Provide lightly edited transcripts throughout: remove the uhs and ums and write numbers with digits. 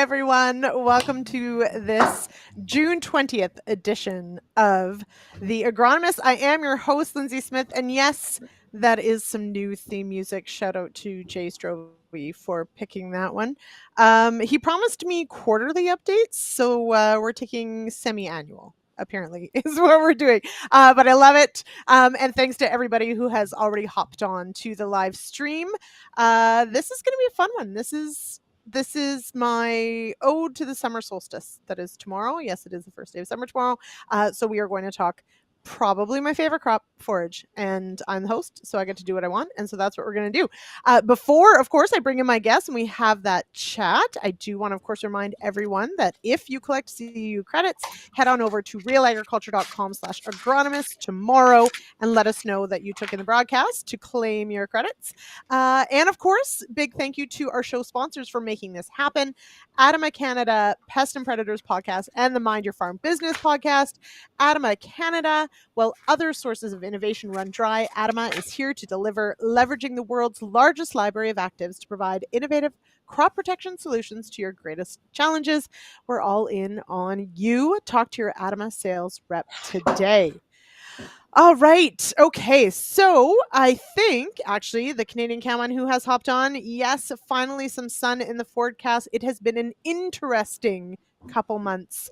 everyone. Welcome to this June 20th edition of The Agronomists. I am your host, Lyndsey Smith, and yes, that is some new theme music. Shout out to Jay Strovey for picking that one. He promised me quarterly updates, so we're taking semi-annual. Apparently is what we're doing, but I love it, and thanks to everybody who has already hopped on to the live stream. This is going to be a fun one. This is my ode to the summer solstice. That is tomorrow. Yes, it is the first day of summer tomorrow. So we are going to talk probably my favorite crop, forage, and I'm the host, so I get to do what I want, and so that's what we're going to do. Before, of course, I bring in my guests and we have that chat, I do want to, of course, remind everyone that if you collect CEU credits, head on over to realagriculture.com/agronomists tomorrow and let us know that you took in the broadcast to claim your credits. And of course, big thank you to our show sponsors for making this happen: ADAMA Canada, Pest and Predators podcast, and the Mind Your Farm Business podcast. ADAMA Canada, while other sources of innovation run dry, ADAMA is here to deliver, leveraging the world's largest library of actives to provide innovative crop protection solutions to your greatest challenges. We're all in on you. Talk to your ADAMA sales rep today. All right. Okay. So I think actually the Canadian cowman who has hopped on, yes, finally some sun in the forecast. It has been an interesting couple months,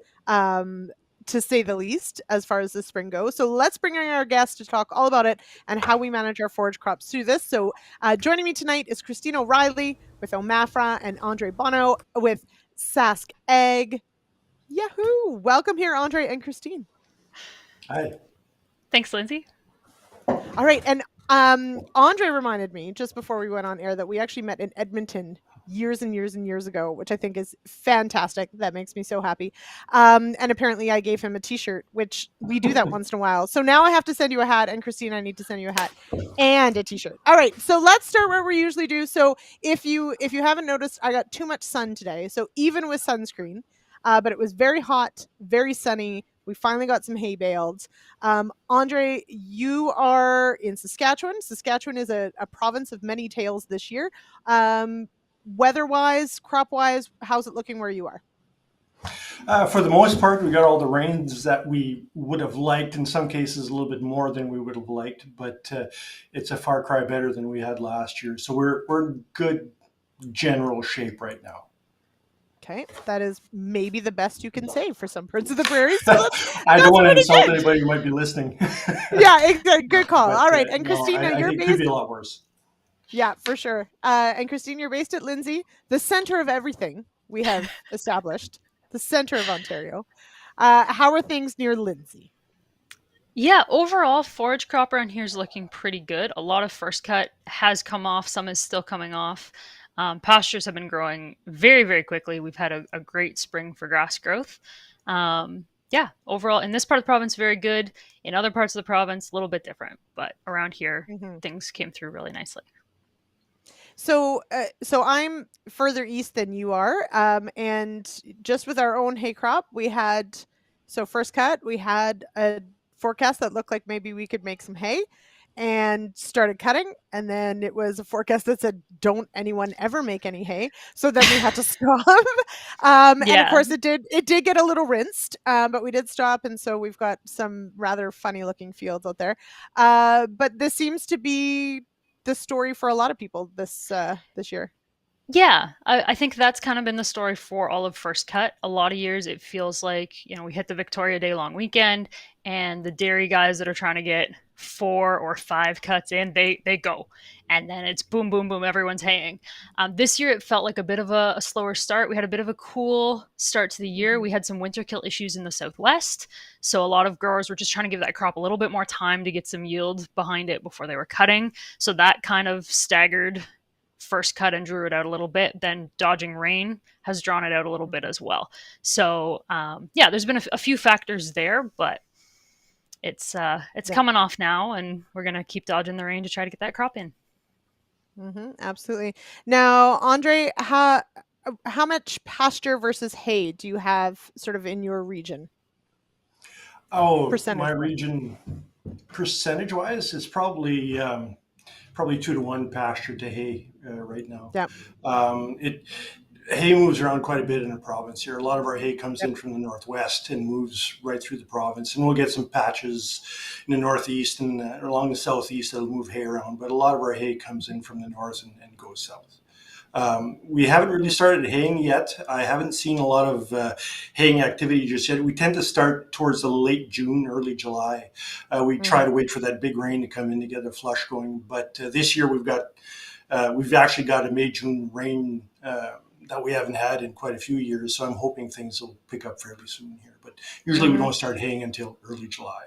to say the least, as far as the spring goes. So let's bring in our guest to talk all about it and how we manage our forage crops through this. So joining me tonight is Christine O'Reilly with OMAFRA and Andre Bonneau with Sask Ag. Yahoo! Welcome here, Andre and Christine. Hi. Thanks, Lyndsey. All right. And Andre reminded me just before we went on air that we actually met in Edmonton years and years and years ago, which I think is fantastic. That makes me so happy. And apparently I gave him a t-shirt, which we do that once in a while. So now I have to send you a hat, and Christine, I need to send you a hat and a t-shirt. All right. So let's start where we usually do. So if you haven't noticed, I got too much sun today. So even with sunscreen, but it was very hot, very sunny. We finally got some hay baled. Andre, you are in Saskatchewan. Saskatchewan is a province of many tales this year. Weather-wise, crop-wise, how's it looking where you are? For the most part, we got all the rains that we would have liked, in some cases a little bit more than we would have liked, but it's a far cry better than we had last year. So we're in good general shape right now. Okay, that is maybe the best you can say for some parts of the prairie. So I don't want to insult anybody who might be listening. Yeah, exactly. Good call. But, all right, and Christina, I you're think based. It could be a lot worse. Yeah, for sure. And Christine, you're based at Lyndsey, the center of everything we have established, the center of Ontario. How are things near Lyndsey? Yeah, overall, forage crop around here is looking pretty good. A lot of first cut has come off. Some is still coming off. Pastures have been growing very, very quickly. We've had a great spring for grass growth. Yeah, overall, in this part of the province, very good. In other parts of the province, a little bit different. But around here, things came through really nicely. So I'm further east than you are, and just with our own hay crop, we had, so first cut, we had a forecast that looked like maybe we could make some hay, and started cutting, and then it was a forecast that said, don't anyone ever make any hay, so then we had to stop. And of course it did get a little rinsed, but we did stop, and so we've got some rather funny looking fields out there. But this seems to be the story for a lot of people this year. Yeah, I think that's kind of been the story for all of first cut. A lot of years it feels like, we hit the Victoria Day long weekend, and the dairy guys that are trying to get 4 or 5 cuts in, they go. And then it's boom, boom, boom, everyone's haying. This year it felt like a bit of a slower start. We had a bit of a cool start to the year. We had some winter kill issues in the southwest. So a lot of growers were just trying to give that crop a little bit more time to get some yield behind it before they were cutting. So that kind of staggered first cut and drew it out a little bit. Then dodging rain has drawn it out a little bit as well. So there's been a few factors there, but it's coming off now, and we're gonna keep dodging the rain to try to get that crop in. Absolutely. Now, Andre, how much pasture versus hay do you have sort of in your region? My region, percentage-wise, is probably 2 to 1 pasture to hay right now. Yeah. hay moves around quite a bit in the province here. A lot of our hay comes Yep. in from the northwest and moves right through the province, and we'll get some patches in the northeast and along the southeast that'll move hay around. But a lot of our hay comes in from the north and goes south. We haven't really started haying yet. I haven't seen a lot of haying activity just yet. We tend to start towards the late June, early July. We try to wait for that big rain to come in to get the flush going. But this year we've actually got a May-June rain that we haven't had in quite a few years. So I'm hoping things will pick up fairly soon here. But usually we don't start haying until early July.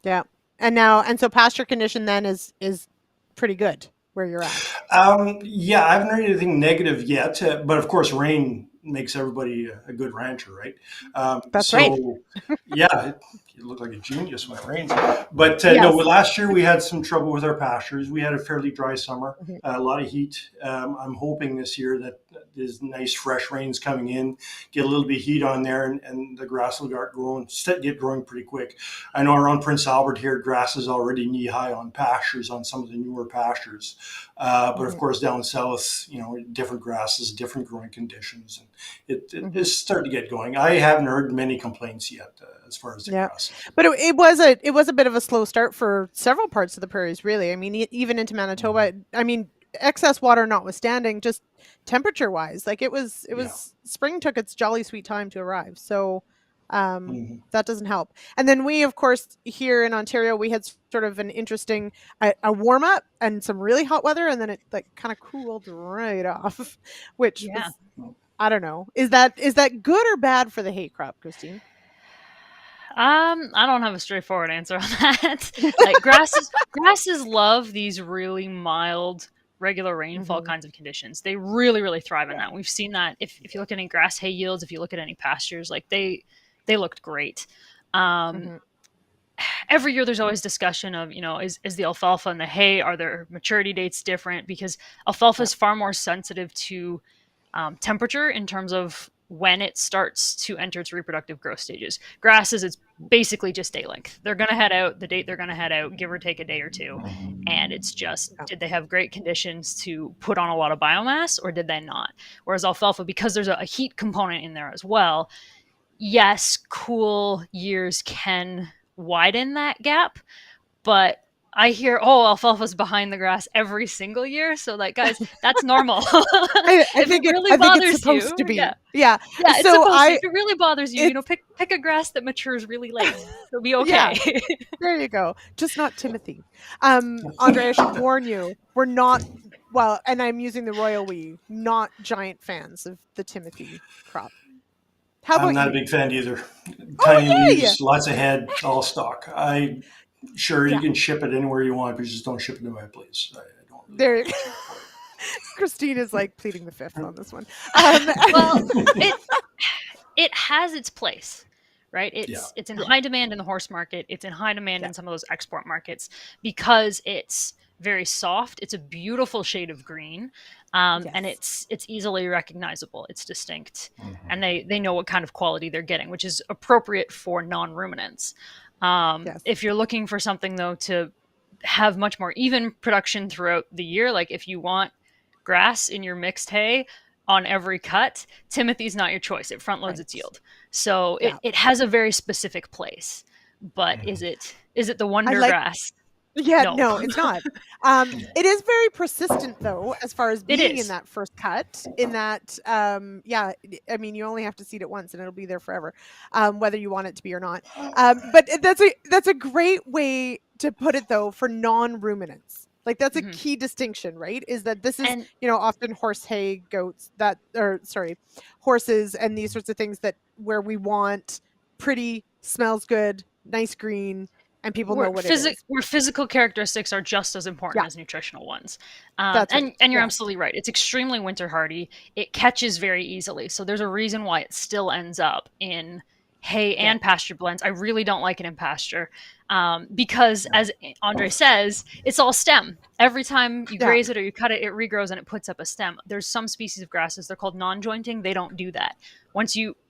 Yeah. And so pasture condition then is pretty good where you're at. Yeah, I haven't heard anything negative yet, but of course, rain makes everybody a good rancher, right? That's right. Yeah, you look like a genius when it rains. But Yes. no, last year we had some trouble with our pastures. We had a fairly dry summer, a lot of heat. I'm hoping this year that there's nice fresh rains coming in, get a little bit of heat on there, and the grass will get growing pretty quick. I know around Prince Albert here, grass is already knee high on pastures, on some of the newer pastures. But of course, down south, different grasses, different growing conditions, and it is starting to get going. I haven't heard many complaints yet as far as the grass. But it was a bit of a slow start for several parts of the prairies, really. I mean, even into Manitoba. I mean, excess water notwithstanding, just temperature wise, like it was spring took its jolly sweet time to arrive. So that doesn't help. And then we, of course, here in Ontario, we had sort of an interesting a warm up and some really hot weather, and then it like kind of cooled right off, which was, I don't know. Is that good or bad for the hay crop, Christine? I don't have a straightforward answer on that. Like grasses love these really mild, regular rainfall kinds of conditions. They really, really thrive in that. We've seen that if you look at any grass hay yields, if you look at any pastures, like they looked great. Every year there's always discussion of, is the alfalfa and the hay, are their maturity dates different? Because alfalfa is far more sensitive to temperature in terms of when it starts to enter its reproductive growth stages. Grasses, it's basically just day length. They're going to head out the date they're going to head out, give or take a day or two. And it's just, did they have great conditions to put on a lot of biomass or did they not? Whereas alfalfa, because there's a heat component in there as well, yes, cool years can widen that gap, but I hear, alfalfa's behind the grass every single year. So, like, guys, that's normal. I think it's supposed to be. Yeah. It's so supposed to. If it really bothers you, pick a grass that matures really late. It'll be okay. Yeah. There you go. Just not Timothy. Andre, I should warn you, we're not, well, and I'm using the royal we, not giant fans of the Timothy crop. How about I'm not you? a big fan either. Tiny leaves, lots of head, all stalk. You can ship it anywhere you want, but just don't ship it to my place. I don't really there. Christine is like pleading the fifth on this one. Well, it has its place, right? It's in high demand in the horse market. It's in high demand in some of those export markets because it's very soft. It's a beautiful shade of green, and it's easily recognizable. It's distinct, and they know what kind of quality they're getting, which is appropriate for non-ruminants. If you're looking for something though to have much more even production throughout the year, like if you want grass in your mixed hay on every cut, Timothy's not your choice. It front loads its yield. So it has a very specific place. But is it the wonder grass? Yeah, no, it's not. It is very persistent though, as far as being in that first cut, in that, I mean, you only have to seed it once and it'll be there forever, whether you want it to be or not. But that's a great way to put it though, for non-ruminants. Like that's a key distinction, right? Is that this is, often horse hay, goats horses and these sorts of things where we want pretty, smells good, nice green, and people know what it is. Where physical characteristics are just as important as nutritional ones. And you're absolutely right. It's extremely winter hardy. It catches very easily. So there's a reason why it still ends up in hay and pasture blends. I really don't like it in pasture because, as Andre says, it's all stem. Every time you graze it or you cut it, it regrows and it puts up a stem. There's some species of grasses, they're called non-jointing. They don't do that.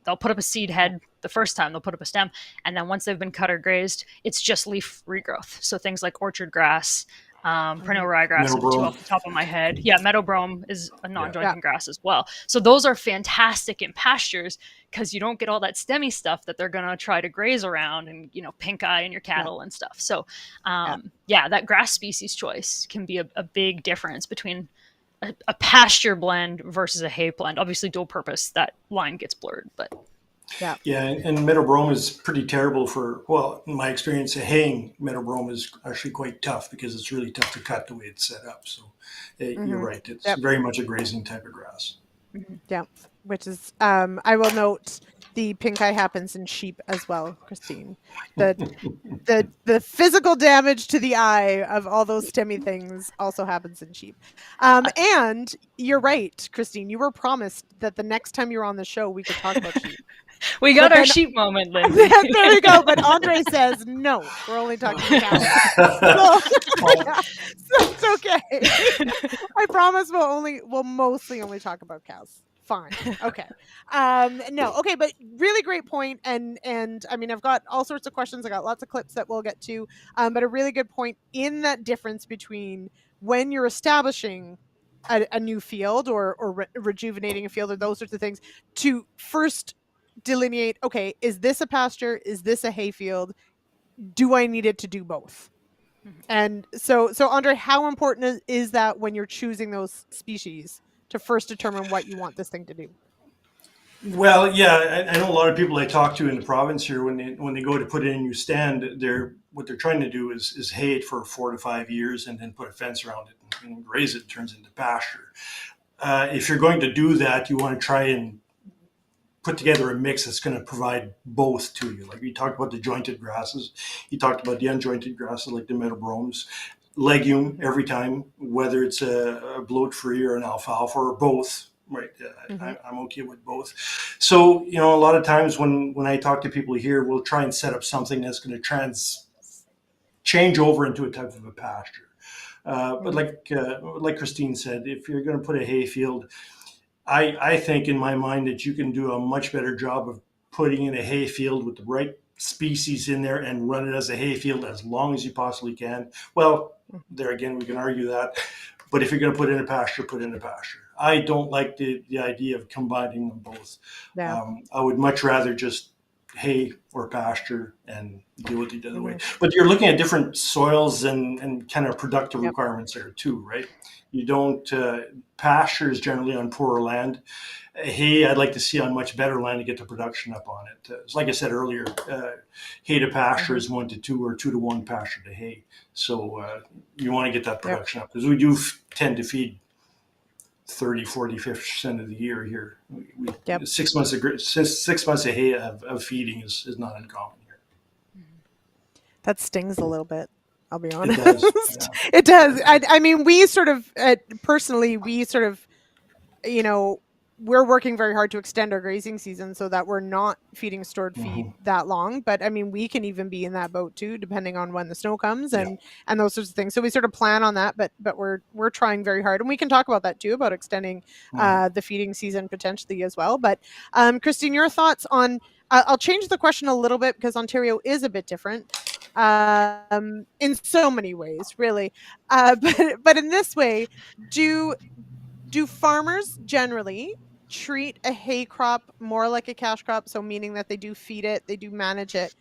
They'll put up a seed head the first time, they'll put up a stem, and then once they've been cut or grazed, it's just leaf regrowth. So things like orchard grass, Perennial ryegrass Meadow are the two brome. off the top of my head. Yeah, meadow brome is a non-jointing grass as well. So those are fantastic in pastures because you don't get all that stemmy stuff that they're going to try to graze around and, pink eye in your cattle and stuff. So, that grass species choice can be a big difference between a pasture blend versus a hay blend. Obviously, dual purpose, that line gets blurred, but... Yeah, and meadow brome is pretty terrible for, well, in my experience, haying meadow brome is actually quite tough because it's really tough to cut the way it's set up. So you're right. It's very much a grazing type of grass. Yeah, which is, I will note the pink eye happens in sheep as well, Christine. The physical damage to the eye of all those stemmy things also happens in sheep. And you're right, Christine. You were promised that the next time you're on the show, we could talk about sheep. We got our sheep moment, Lyndsey. There we go. But Andre says, no, we're only talking cows. So it's okay. I promise we'll mostly only talk about cows. Fine. Okay. No. Okay. But really great point. And I mean, I've got all sorts of questions. I got lots of clips that we'll get to. But a really good point in that difference between when you're establishing a new field or rejuvenating a field or those sorts of things to first delineate, okay, is this a pasture? Is this a hayfield? Do I need it to do both? And so Andre, how important is that when you're choosing those species to first determine what you want this thing to do? Well, yeah, I know a lot of people I talk to in the province here when they go to put in a new stand, what they're trying to do is hay it for 4 to 5 years and then put a fence around it and graze it. It turns into pasture. If you're going to do that, you want to try and put together a mix that's going to provide both to you. Like you talked about the jointed grasses, you talked about the unjointed grasses like the meadow bromes, legume every time, whether it's a bloat-free or an alfalfa or both. Right, I'm okay with both. So a lot of times when I talk to people here, we'll try and set up something that's going to change over into a type of a pasture. But like Christine said, if you're going to put a hay field, I think in my mind that you can do a much better job of putting in a hay field with the right species in there and run it as a hay field as long as you possibly can. Well, there again, we can argue that. But if you're going to put in a pasture, put in a pasture. I don't like the idea of combining them both. Yeah. I would much rather just hay or pasture and deal with it the other way. But you're looking at different soils and kind of productive requirements there too, right? You don't, pasture is generally on poorer land. Hay, I'd like to see on much better land to get the production up on it. Like I said earlier, hay to pasture is 1 to 2 or 2 to 1 pasture to hay. So you want to get that production up because we do tend to feed 30, 40, 50% of the year here. 6 months of hay of feeding is not uncommon here. That stings a little bit. I'll be honest. It does. I mean, we sort of, personally, we're working very hard to extend our grazing season so that we're not feeding stored feed that long. But I mean, we can even be in that boat too, depending on when the snow comes and those sorts of things. So we sort of plan on that, but we're trying very hard, and we can talk about that too, about extending the feeding season potentially as well. But Christine, your thoughts on? I'll change the question a little bit because Ontario is a bit different in so many ways, really. But in this way, do farmers generally treat a hay crop more like a cash crop? So meaning that they do feed it, they do manage it.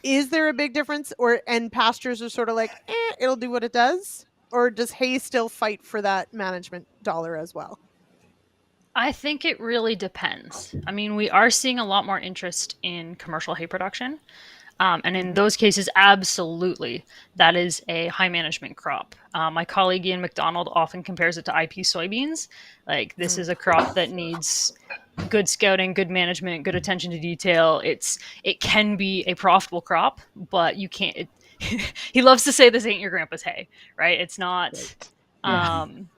Is there a big difference, and pastures are sort of like, it'll do what it does? Or does hay still fight for that management dollar as well? I think it really depends. I mean, we are seeing a lot more interest in commercial hay production. And in those cases, absolutely, that is a high management crop. My colleague Ian McDonald often compares it to IP soybeans. Like, this is a crop that needs good scouting, good management, good attention to detail. It can be a profitable crop, but you can't. He loves to say this ain't your grandpa's hay, right? It's not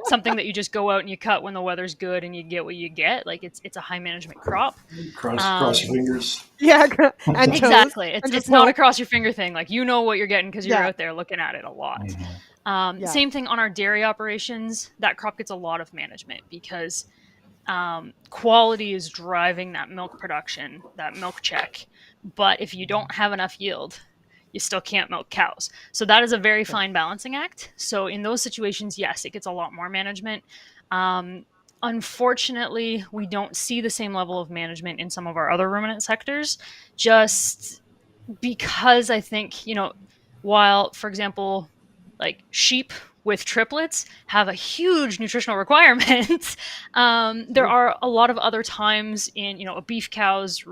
something that you just go out and you cut when the weather's good and you get what you get. Like, it's a high management crop. Cross your fingers. Yeah, and exactly. It's not a cross your finger thing. Like, you know what you're getting because you're out there looking at it a lot. Same thing on our dairy operations. That crop gets a lot of management because quality is driving that milk production, that milk check. But if you don't have enough yield, you still can't milk cows. So that is a very fine balancing act. So in those situations, yes, it gets a lot more management. Unfortunately, we don't see the same level of management in some of our other ruminant sectors, just because I think, while, for example, like sheep with triplets have a huge nutritional requirement, there are a lot of other times in, a beef cow's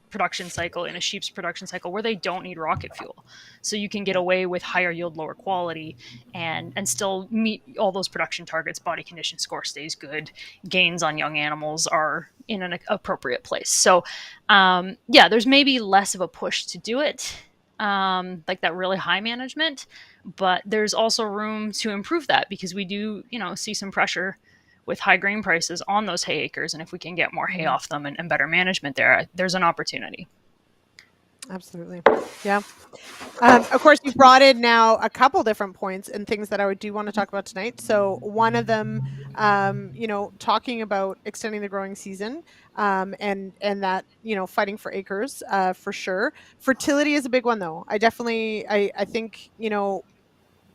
production cycle, in a sheep's production cycle, where they don't need rocket fuel. So you can get away with higher yield, lower quality, and still meet all those production targets. Body condition score stays good. Gains on young animals are in an appropriate place. So there's maybe less of a push to do it, like that really high management, but there's also room to improve that, because we do, see some pressure with high grain prices on those hay acres. And if we can get more hay off them and better management there's an opportunity. Absolutely. Yeah. Of course, you brought in now a couple different points and things that I do want to talk about tonight. So one of them, talking about extending the growing season, and that, fighting for acres, for sure. Fertility is a big one, though. I think,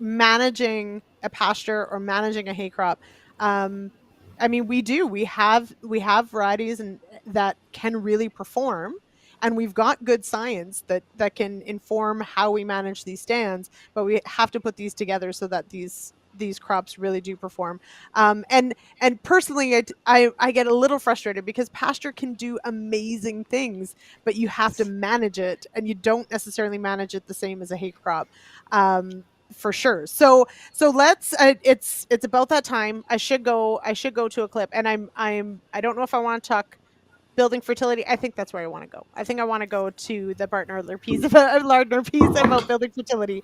managing a pasture or managing a hay crop. We have varieties and that can really perform, and we've got good science that can inform how we manage these stands, but we have to put these together so that these crops really do perform. And personally, I get a little frustrated because pasture can do amazing things, but you have to manage it, and you don't necessarily manage it the same as a hay crop. For sure. So let's. It's about that time. I should go to a clip, and I don't know if I want to talk building fertility. I think that's where I want to go. I think I want to go to the Bart Nardler piece about building fertility,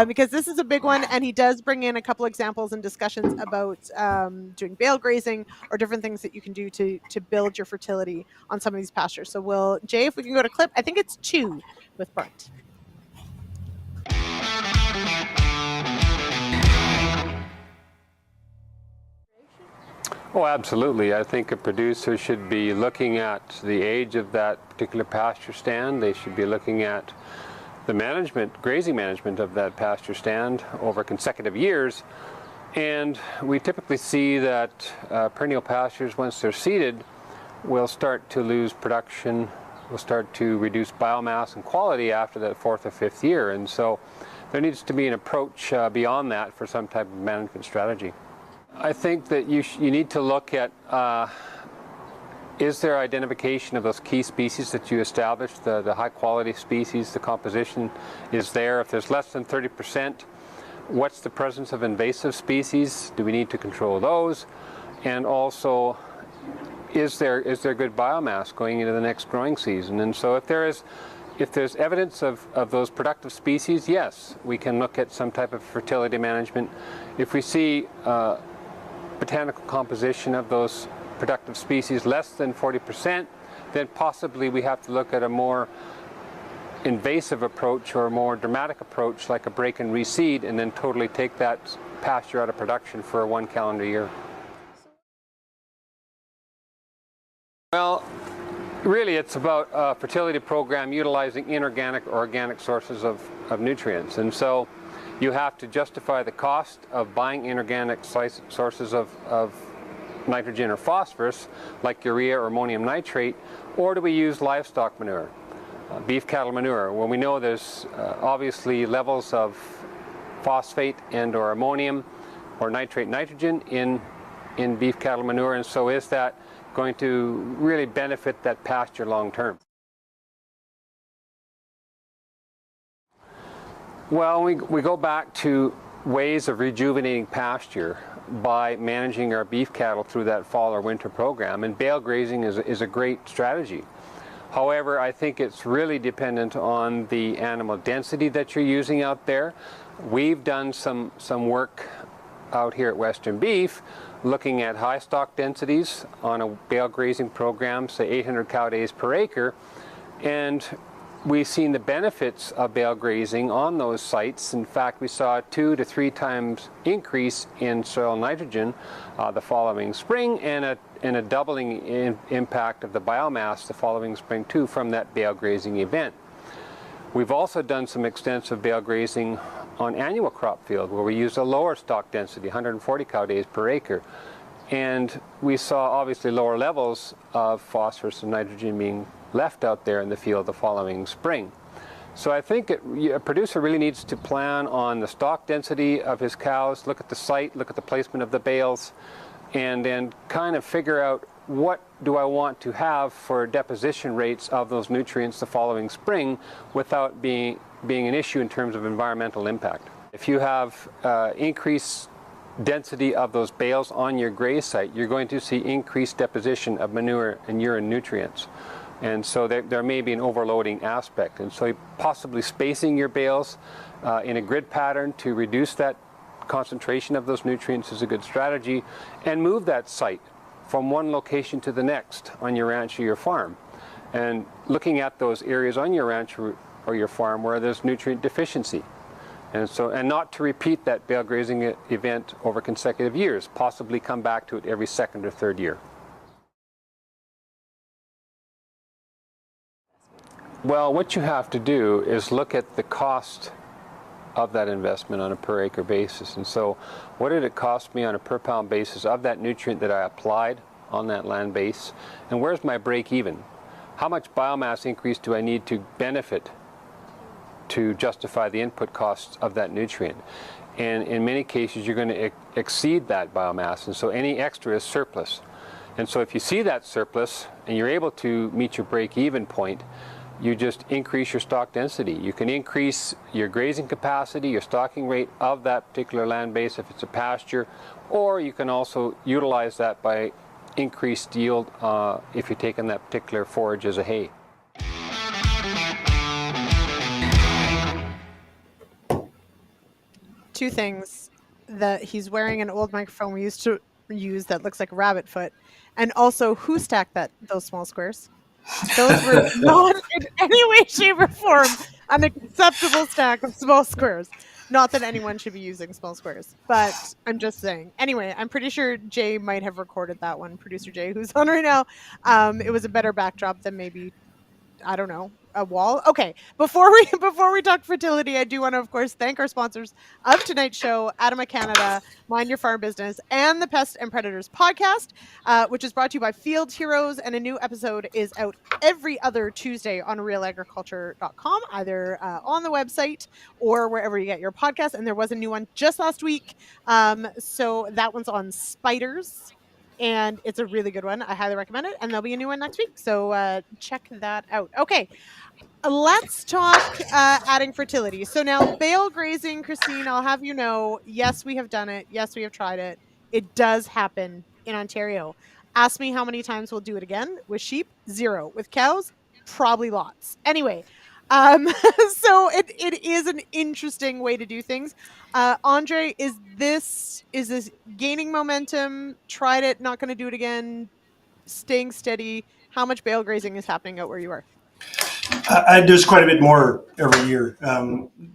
because this is a big one, and he does bring in a couple examples and discussions about doing bale grazing or different things that you can do to build your fertility on some of these pastures. So Jay, if we can go to clip, I think it's 2 with Bart. Oh, absolutely. I think a producer should be looking at the age of that particular pasture stand. They should be looking at the grazing management of that pasture stand over consecutive years. And we typically see that perennial pastures, once they're seeded, will start to lose production, will start to reduce biomass and quality after that 4th or 5th year. And so there needs to be an approach beyond that for some type of management strategy. I think that you need to look at, is there identification of those key species that you established, the high quality species, the composition is there. If there's less than 30%, what's the presence of invasive species? Do we need to control those? And also, is there good biomass going into the next growing season? And so if there's evidence of those productive species, yes, we can look at some type of fertility management. If we see botanical composition of those productive species less than 40%, then possibly we have to look at a more invasive approach or a more dramatic approach, like a break and reseed, and then totally take that pasture out of production for 1 calendar year. Well, really it's about a fertility program utilizing inorganic or organic sources of nutrients. And so you have to justify the cost of buying inorganic sources of nitrogen or phosphorus, like urea or ammonium nitrate, or do we use livestock manure, beef cattle manure, when we know there's obviously levels of phosphate and or ammonium or nitrate nitrogen in beef cattle manure, and so is that going to really benefit that pasture long term? Well, we go back to ways of rejuvenating pasture by managing our beef cattle through that fall or winter program, and bale grazing is a great strategy. However, I think it's really dependent on the animal density that you're using out there. We've done some work out here at Western Beef looking at high stock densities on a bale grazing program, say 800 cow days per acre, and we've seen the benefits of bale grazing on those sites. In fact, we saw a 2 to 3 times increase in soil nitrogen the following spring, and a doubling impact of the biomass the following spring too from that bale grazing event. We've also done some extensive bale grazing on annual crop field where we used a lower stock density, 140 cow days per acre. And we saw obviously lower levels of phosphorus and nitrogen being left out there in the field the following spring. So I think a producer really needs to plan on the stock density of his cows, look at the site, look at the placement of the bales, and then kind of figure out what do I want to have for deposition rates of those nutrients the following spring without being an issue in terms of environmental impact. If you have increased density of those bales on your graze site, you're going to see increased deposition of manure and urine nutrients. And so there may be an overloading aspect. And so possibly spacing your bales in a grid pattern to reduce that concentration of those nutrients is a good strategy, and move that site from one location to the next on your ranch or your farm. And looking at those areas on your ranch or your farm where there's nutrient deficiency. And not to repeat that bale grazing event over consecutive years, possibly come back to it every second or third year. Well, what you have to do is look at the cost of that investment on a per acre basis. And so what did it cost me on a per pound basis of that nutrient that I applied on that land base? And where's my break even? How much biomass increase do I need to benefit to justify the input costs of that nutrient? And in many cases, you're going to exceed that biomass. And so any extra is surplus. And so if you see that surplus and you're able to meet your break even point, you just increase your stock density. You can increase your grazing capacity, your stocking rate of that particular land base if it's a pasture, or you can also utilize that by increased yield if you're taking that particular forage as a hay. Two things: that he's wearing an old microphone we used to use that looks like a rabbit foot, and also who stacked those small squares? Those were not in any way, shape, or form an acceptable stack of small squares. Not that anyone should be using small squares, but I'm just saying. Anyway, I'm pretty sure Jay might have recorded that one, producer Jay, who's on right now. It was a better backdrop than maybe, I don't know, a wall. Okay, before we talk fertility, I do want to, of course, thank our sponsors of tonight's show, ADAMA Canada, Mind Your Farm Business, and the Pest and Predators podcast, which is brought to you by Field Heroes, and a new episode is out every other Tuesday on realagriculture.com, either on the website or wherever you get your podcast. And there was a new one just last week, so that one's on spiders. And it's a really good one. I highly recommend it. And there'll be a new one next week. So check that out. Okay, let's talk adding fertility. So now bale grazing, Christine, I'll have you know, yes, we have done it. Yes, we have tried it. It does happen in Ontario. Ask me how many times we'll do it again. With sheep, 0. With cows, probably lots. Anyway, so it is an interesting way to do things. Andre, is this gaining momentum? Tried it, not going to do it again, staying steady? How much bale grazing is happening out where you are? There's quite a bit more every year.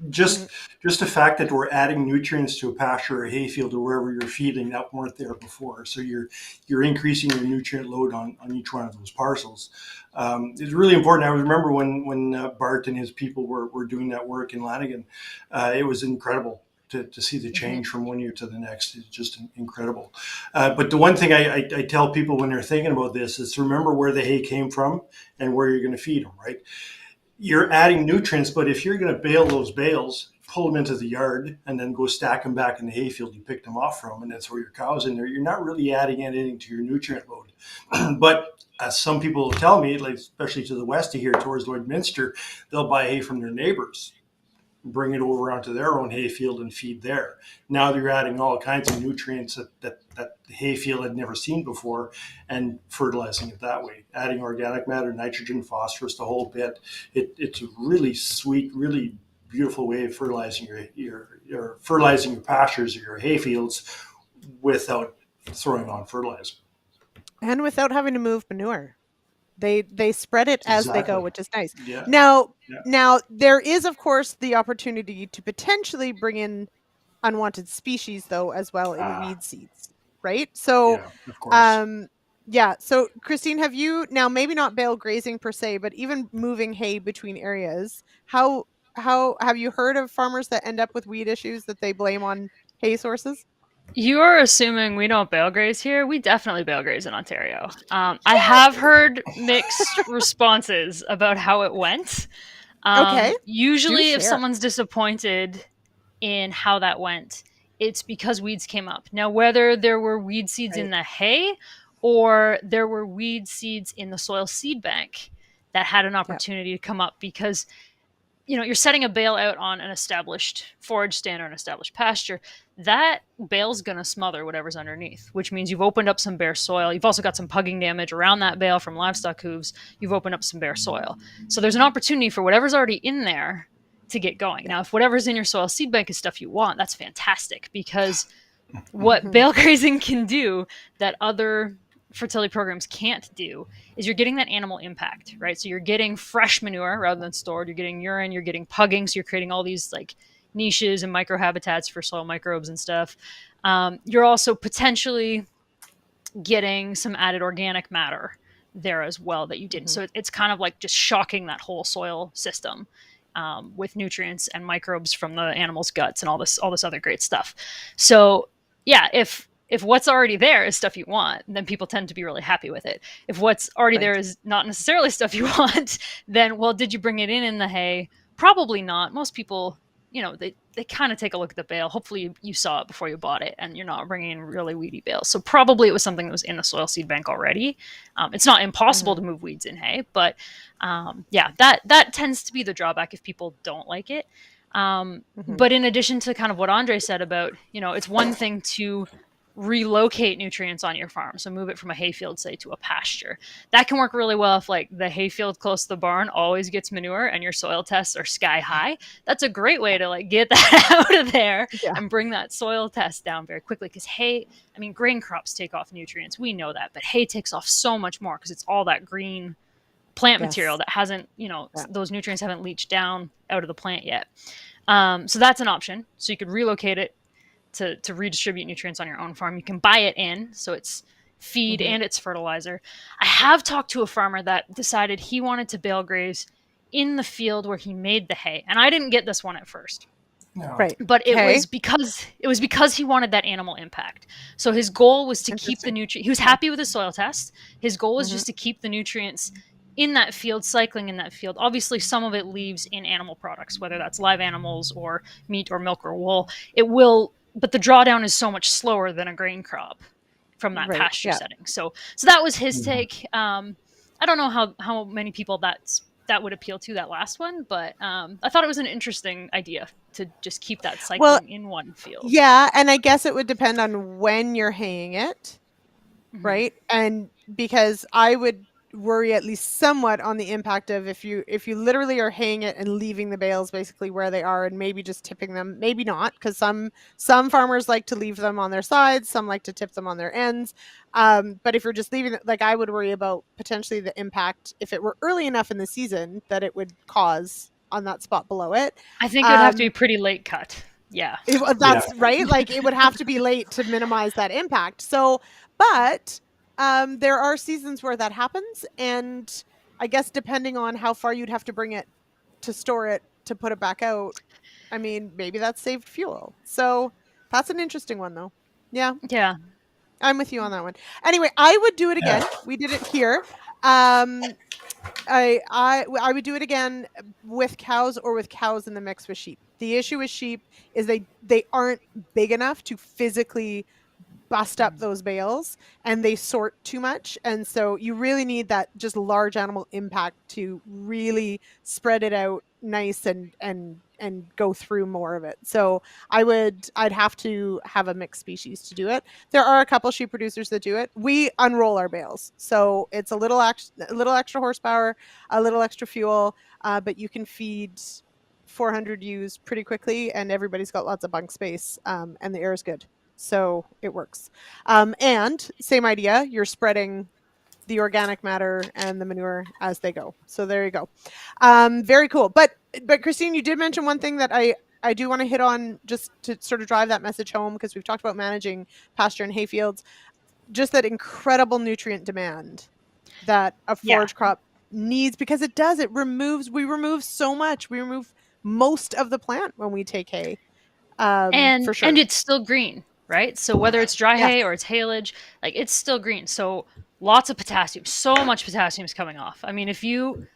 Just the fact that we're adding nutrients to a pasture or a hayfield or wherever you're feeding that weren't there before. So you're increasing your nutrient load on each one of those parcels. It's really important. I remember when Bart and his people were doing that work in Lanigan. It was incredible to see the change from one year to the next. It's just incredible. But the one thing I tell people when they're thinking about this is to remember where the hay came from and where you're going to feed them, right? You're adding nutrients, but if you're going to bale those bales, pull them into the yard and then go stack them back in the hayfield you picked them off from, and that's where your cows in there, you're not really adding anything to your nutrient load. But as some people will tell me, like especially to the west of here towards Lloydminster, they'll buy hay from their neighbors, bring it over onto their own hayfield and feed there. Now they're adding all kinds of nutrients that the hayfield had never seen before and fertilizing it that way, adding organic matter, nitrogen, phosphorus, the whole bit. It's a really sweet, really beautiful way of fertilizing your fertilizing your pastures or your hayfields without throwing on fertilizer. And without having to move manure. They spread it as they go, which is nice. Yeah. Now there is, of course, the opportunity to potentially bring in unwanted species, though, as well in weed seeds, right? So, of course. Yeah. So, Christine, have you now, maybe not bale grazing per se, but even moving hay between areas? How have you heard of farmers that end up with weed issues that they blame on hay sources? You're assuming we don't bale graze here. We definitely bale graze in Ontario. I have heard mixed responses about how it went. Okay. Do Usually, if share. someone's disappointed in how that went, it's because weeds came up. Now, whether there were weed seeds in Right. the hay or there were weed seeds in the soil seed bank that had an Yeah. opportunity to come up, because you're setting a bale out on an established forage stand or an established pasture, that bale's going to smother whatever's underneath, which means you've opened up some bare soil. You've also got some pugging damage around that bale from livestock hooves. You've opened up some bare soil. So there's an opportunity for whatever's already in there to get going. Yeah. Now, if whatever's in your soil seed bank is stuff you want, that's fantastic, because what Mhm. bale grazing can do that other fertility programs can't do is you're getting that animal impact, right? So you're getting fresh manure rather than stored. You're getting urine, you're getting pugging. So you're creating all these like niches and microhabitats for soil microbes and stuff. You're also potentially getting some added organic matter there as well that you didn't. Mhm. So it's kind of like just shocking that whole soil system with nutrients and microbes from the animal's guts and all this other great stuff. So yeah, if what's already there is stuff you want, then people tend to be really happy with it. If what's already there Right. is not necessarily stuff you want, then, well, did you bring it in the hay? Probably not. Most people, they kind of take a look at the bale. Hopefully you saw it before you bought it and you're not bringing in really weedy bales. So probably it was something that was in the soil seed bank already. It's not impossible Mhm. to move weeds in hay, but yeah, that tends to be the drawback if people don't like it. Mhm. But in addition to kind of what Andre said about, it's one thing to relocate nutrients on your farm. So move it from a hayfield, say, to a pasture. That can work really well if like the hayfield close to the barn always gets manure and your soil tests are sky high. That's a great way to like get that out of there Yeah. and bring that soil test down very quickly. Because hay, I mean, grain crops take off nutrients. We know that, but hay takes off so much more because it's all that green plant material Yes. that hasn't, Yeah. those nutrients haven't leached down out of the plant yet. So that's an option. So you could relocate it to redistribute nutrients on your own farm. You can buy it in, so it's feed Mhm. and it's fertilizer. I have talked to a farmer that decided he wanted to bale graze in the field where he made the hay, and I didn't get this one at first. No. Right. But it Okay. was because he wanted that animal impact. So his goal was to keep the Interesting. nutrient. He was happy with his soil test. His goal was Mhm. just to keep the nutrients in that field, cycling in that field. Obviously, some of it leaves in animal products, whether that's live animals or meat or milk or wool. It will, but the drawdown is so much slower than a grain crop from that Right. pasture Yeah. setting. So that was his Mhm. take. I don't know how many people that would appeal to, that last one, but I thought it was an interesting idea to just keep that Well, cycling in one field. yeah, and I guess it would depend on when you're haying it, Mhm. right? And because I would worry at least somewhat on the impact of if you literally are haying it and leaving the bales basically where they are and maybe just tipping them, maybe not, because some farmers like to leave them on their sides, some like to tip them on their ends. But if you're just leaving it, like, I would worry about potentially the impact if it were early enough in the season that it would cause on that spot below it. I think it would have to be Um, pretty late cut. Yeah. Yeah. that's right. Like, it would have to be late to minimize that impact. So, but there are seasons where that happens, and I guess depending on how far you'd have to bring it to store it to put it back out, I mean, maybe that's saved fuel. So that's an interesting one, though. Yeah, Yeah. I'm with you on that one. Anyway, I would do it Yeah. again. We did it here. Um, I would do it again with cows or with cows in the mix with sheep. The issue with sheep is they aren't big enough to physically bust up those bales, and they sort too much, and so you really need that just large animal impact to really spread it out nice and go through more of it. So I'd have to have a mixed species to do it. There are a couple sheep producers that do it. We unroll our bales, so it's a little extra horsepower, a little extra fuel, but you can feed 400 ewes pretty quickly, and everybody's got lots of bunk space, and the air is good, so it works. And same idea, you're spreading the organic matter and the manure as they go. So there you go. Very cool. But Christine, you did mention one thing that I do want to hit on, just to sort of drive that message home, because we've talked about managing pasture and hay fields. just that incredible nutrient demand that a forage crop needs, because it does. We remove so much. We remove most of the plant when we take hay. For sure. And it's still green, right? So whether it's dry hay or it's haylage, like it's still green. So lots of potassium, so much potassium is coming off. I mean, if you,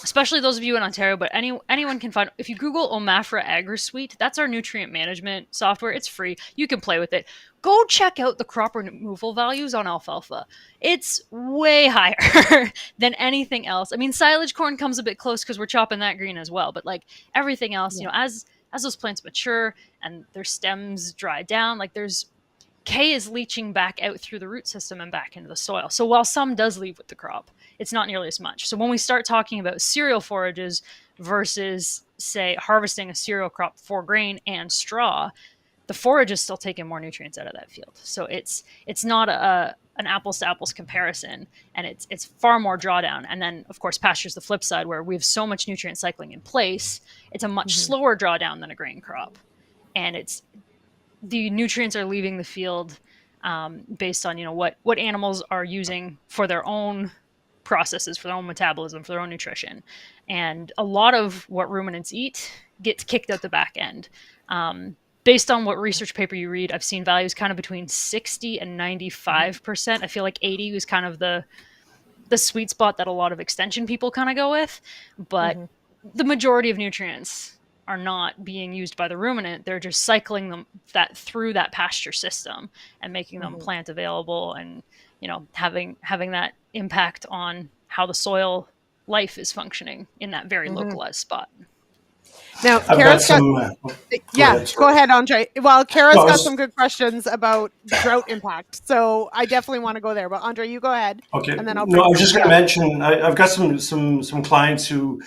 especially those of you in Ontario, but anyone can find, if you Google OMAFRA AgriSuite, that's our nutrient management software. It's free. You can play with it. Go check out the crop removal values on alfalfa. It's way higher than anything else. I mean, silage corn comes a bit close because we're chopping that green as well. But like everything else, you know, as those plants mature and their stems dry down, like K is leaching back out through the root system and back into the soil. So while some does leave with the crop, it's not nearly as much. So when we start talking about cereal forages versus, say, harvesting a cereal crop for grain and straw, the forage is still taking more nutrients out of that field. So it's not an apples to apples comparison, and it's far more drawdown. And then of course pasture's the flip side, where we have so much nutrient cycling in place. It's a much slower drawdown than a grain crop, and the nutrients are leaving the field based on, you know, what animals are using for their own processes, for their own metabolism, for their own nutrition. And a lot of what ruminants eat gets kicked out the back end. Based on what research paper you read, I've seen values kind of between 60 and 95%. I feel like 80 was kind of the sweet spot that a lot of extension people kind of go with. But the majority of nutrients are not being used by the ruminant. They're just cycling them through that pasture system and making them plant available, and, you know, having that impact on how the soil life is functioning in that very localized spot. Now, Kara's go ahead, Andre. Well, Kara's got some good questions about drought impact, so I definitely want to go there. But Andre, you go ahead. Okay. And then I was just going to mention, I've got some clients who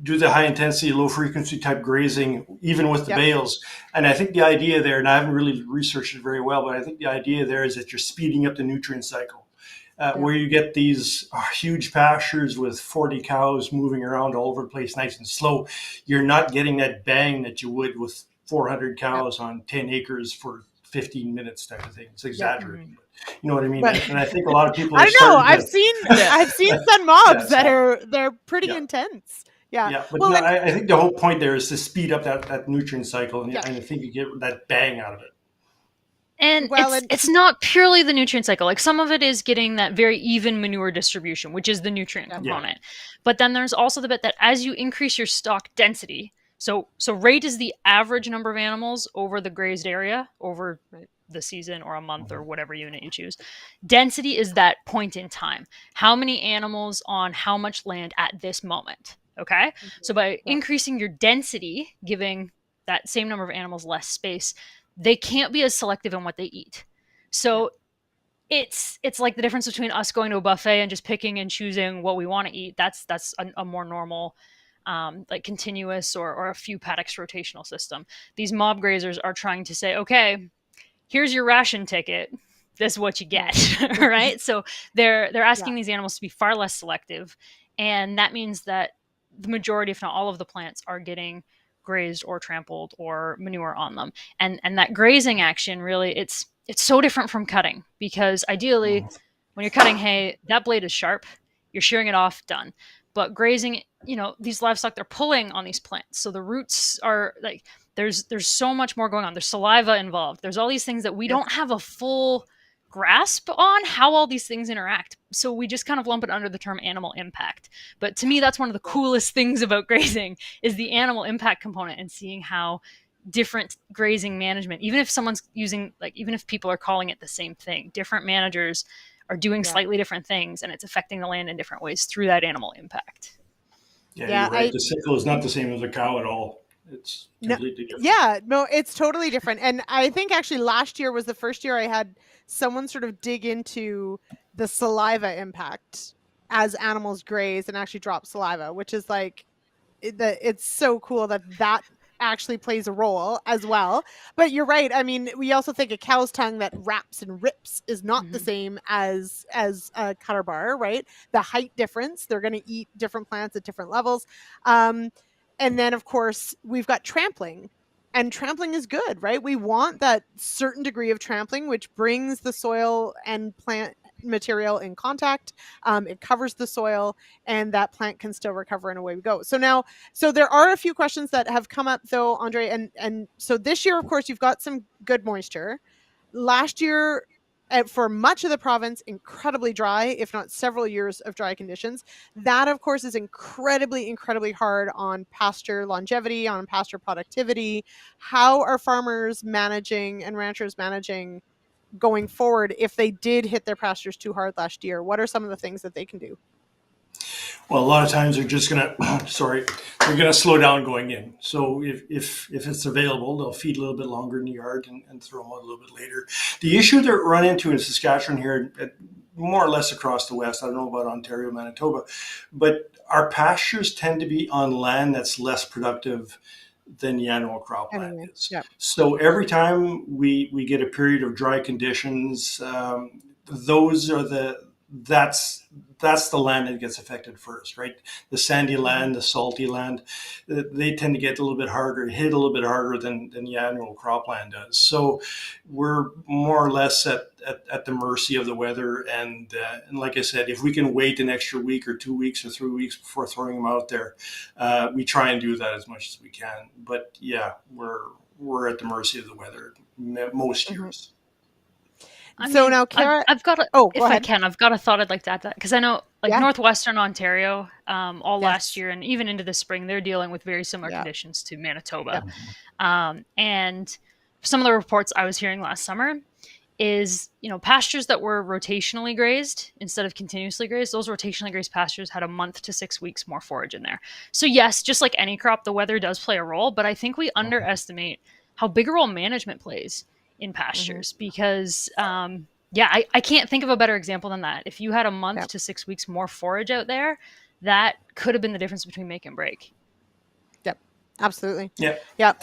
do the high intensity, low frequency type grazing, even with the bales. And I think the idea there, and I haven't really researched it very well, but I think the idea there is that you're speeding up the nutrient cycle. Where you get these huge pastures with 40 cows moving around all over the place, nice and slow, you're not getting that bang that you would with 400 cows on 10 acres for 15 minutes type of thing. It's exaggerating, but you know what I mean? And I think a lot of people. I don't know. I've seen some mobs they're pretty intense. Yeah. But well, I think the whole point there is to speed up that nutrient cycle, and I think you get that bang out of it. And it's not purely the nutrient cycle. Like, some of it is getting that very even manure distribution, which is the nutrient component. But then there's also the bit that as you increase your stock density, so rate is the average number of animals over the grazed area over the season or a month or whatever unit you choose. Density is that point in time. How many animals on how much land at this moment? Okay? So by increasing your density, giving that same number of animals less space, they can't be as selective in what they eat. So it's like the difference between us going to a buffet and just picking and choosing what we want to eat. That's a more normal, like continuous or a few paddocks rotational system. These mob grazers are trying to say, okay, here's your ration ticket. This is what you get, right? So they're asking these animals to be far less selective, and that means that the majority, if not all, of the plants are getting grazed or trampled or manure on them. And that grazing action, really, it's so different from cutting, because ideally when you're cutting hay, that blade is sharp, you're shearing it off, done. But grazing, you know, these livestock, they're pulling on these plants. So the roots are like, there's so much more going on. There's saliva involved. There's all these things that we don't have a full grasp on how all these things interact. So we just kind of lump it under the term animal impact. But to me, that's one of the coolest things about grazing, is the animal impact component, and seeing how different grazing management, even if someone's using, like, even if people are calling it the same thing, different managers are doing slightly different things, and it's affecting the land in different ways through that animal impact. You're right. The sickle is not the same as a cow at all. It's completely different. Yeah, no, it's totally different. And I think actually last year was the first year I had someone sort of dig into the saliva impact as animals graze and actually drop saliva, which is like, it's so cool that actually plays a role as well. But you're right. I mean, we also think a cow's tongue that wraps and rips is not the same as a cutter bar, right? The height difference, they're going to eat different plants at different levels. And then, of course, we've got trampling. and trampling is good, right? We want that certain degree of trampling, which brings the soil and plant material in contact. It covers the soil, and that plant can still recover, and away we go. So there are a few questions that have come up, though, Andre, and so this year, of course, you've got some good moisture. Last year, for much of the province, incredibly dry, if not several years of dry conditions. That, of course, is incredibly, incredibly hard on pasture longevity, on pasture productivity. How are farmers managing and ranchers managing going forward if they did hit their pastures too hard last year? What are some of the things that they can do? Well, a lot of times they're just gonna, they're gonna slow down going in. So if it's available, they'll feed a little bit longer in the yard and throw them out a little bit later. The issue that we run into in Saskatchewan here, more or less across the West, I don't know about Ontario, Manitoba, but our pastures tend to be on land that's less productive than the annual cropland is. Yep. So every time we get a period of dry conditions, those are that's the land that gets affected first, right? The sandy land, the salty land, they tend to get a little bit harder, hit a little bit harder than the annual cropland does. So we're more or less at the mercy of the weather. And like I said, if we can wait an extra week or 2 weeks or 3 weeks before throwing them out there, we try and do that as much as we can. But yeah, we're at the mercy of the weather most years. Now, Kara, I've got go if I ahead. can, I've got a thought I'd like to add to that, because I know, like, Yeah. northwestern Ontario, all Yes. last year and even into the spring, they're dealing with very similar Yeah. conditions to Manitoba. And some of the reports I was hearing last summer is, pastures that were rotationally grazed instead of continuously grazed, those rotationally grazed pastures had a month to 6 weeks more forage in there. So yes, just like any crop, the weather does play a role, but I think we underestimate how big a role management plays in pastures, because I can't think of a better example than that. If you had a month to 6 weeks more forage out there, that could have been the difference between make and break. Yep, absolutely. Yeah.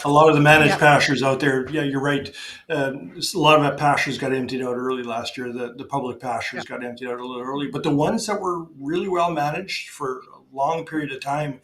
A lot of the managed pastures out there, yeah, you're right. A lot of that pastures got emptied out early last year. The public pastures got emptied out a little early, but the ones that were really well managed for a long period of time,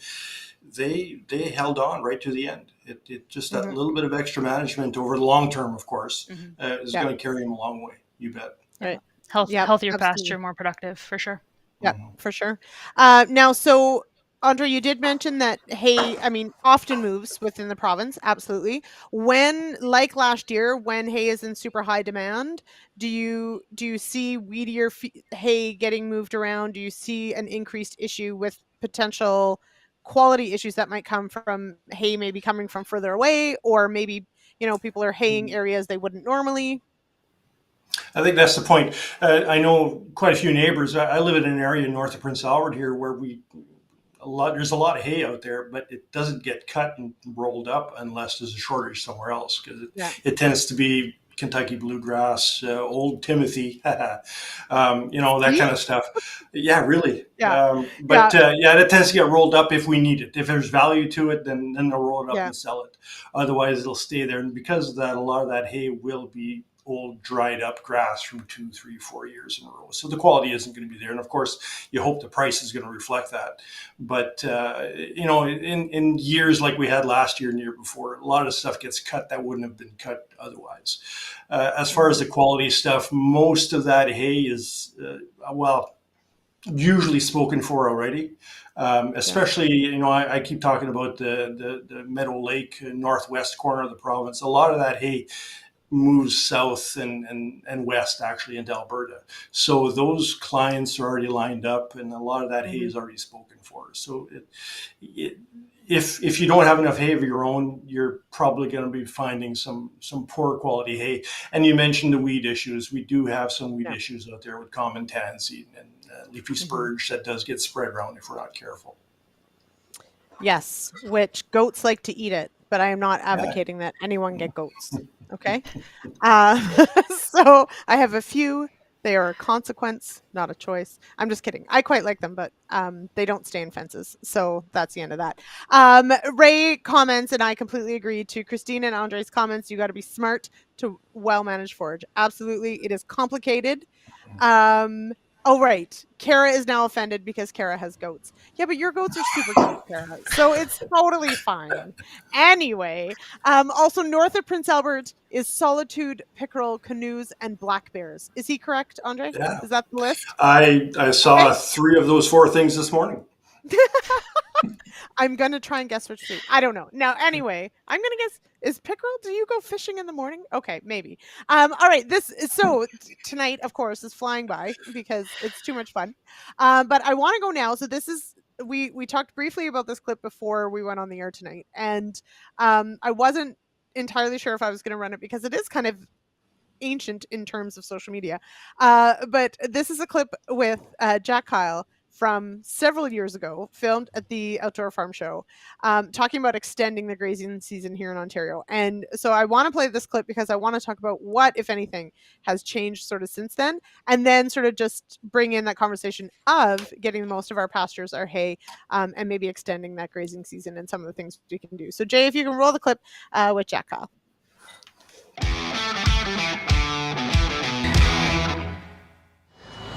they held on right to the end. It just that little bit of extra management over the long term, of course, is going to carry them a long way. You bet. Right. Healthier absolutely. pasture, more productive, for sure. Yeah, for sure. Now, so Andre, you did mention that hay, often moves within the province. Absolutely. When, like last year, when hay is in super high demand, do you see weedier hay getting moved around? Do you see an increased issue with potential quality issues that might come from hay maybe coming from further away, or maybe people are haying areas they wouldn't normally? I think that's the point. I know quite a few neighbors. I live in an area north of Prince Albert here where there's a lot of hay out there, but it doesn't get cut and rolled up unless there's a shortage somewhere else, because it tends to be Kentucky bluegrass, old Timothy, that kind of stuff. Yeah, really. That tends to get rolled up if we need it. If there's value to it, then they'll roll it up and sell it. Otherwise, it'll stay there. And because of that, a lot of that hay will be old dried up grass from 2, 3, 4 years in a row. So the quality isn't going to be there. And of course, you hope the price is going to reflect that. But, in years like we had last year and the year before, a lot of stuff gets cut that wouldn't have been cut otherwise. As far as the quality stuff, most of that hay is, usually spoken for already. Especially, I keep talking about the Meadow Lake northwest corner of the province. A lot of that hay moves south and west actually into Alberta. So those clients are already lined up, and a lot of that hay is already spoken for. So if you don't have enough hay of your own, you're probably going to be finding some poor quality hay. And you mentioned the weed issues. We do have some weed issues out there with common tansy and leafy spurge that does get spread around if we're not careful. Yes, which goats like to eat it, but I am not advocating that anyone get goats. Okay. So I have a few. They are a consequence, not a choice. I'm just kidding. I quite like them, but they don't stay in fences. So that's the end of that. Ray comments, and I completely agree to Christine and Andre's comments. You got to be smart to well-managed forage. Absolutely. It is complicated. Oh, right. Kara is now offended because Kara has goats. Yeah, but your goats are super cute, Kara. So it's totally fine. Anyway, also north of Prince Albert is Solitude, Pickerel, Canoes, and Black Bears. Is he correct, Andre? Yeah. Is that the list? I saw 3 of those 4 things this morning. I'm going to try and guess which 3. I don't know. Now, anyway, I'm going to guess, is Pickerel, do you go fishing in the morning? Okay, maybe. All right, tonight, of course, is flying by because it's too much fun. But I want to go now. So this is, we talked briefly about this clip before we went on the air tonight. And I wasn't entirely sure if I was going to run it because it is kind of ancient in terms of social media. But this is a clip with Jack Kyle from several years ago, filmed at the Outdoor Farm Show, talking about extending the grazing season here in Ontario. And so I want to play this clip because I want to talk about what, if anything, has changed sort of since then, and then sort of just bring in that conversation of getting the most of our pastures, our hay, and maybe extending that grazing season and some of the things we can do. So Jay, if you can roll the clip with Jack Kyle.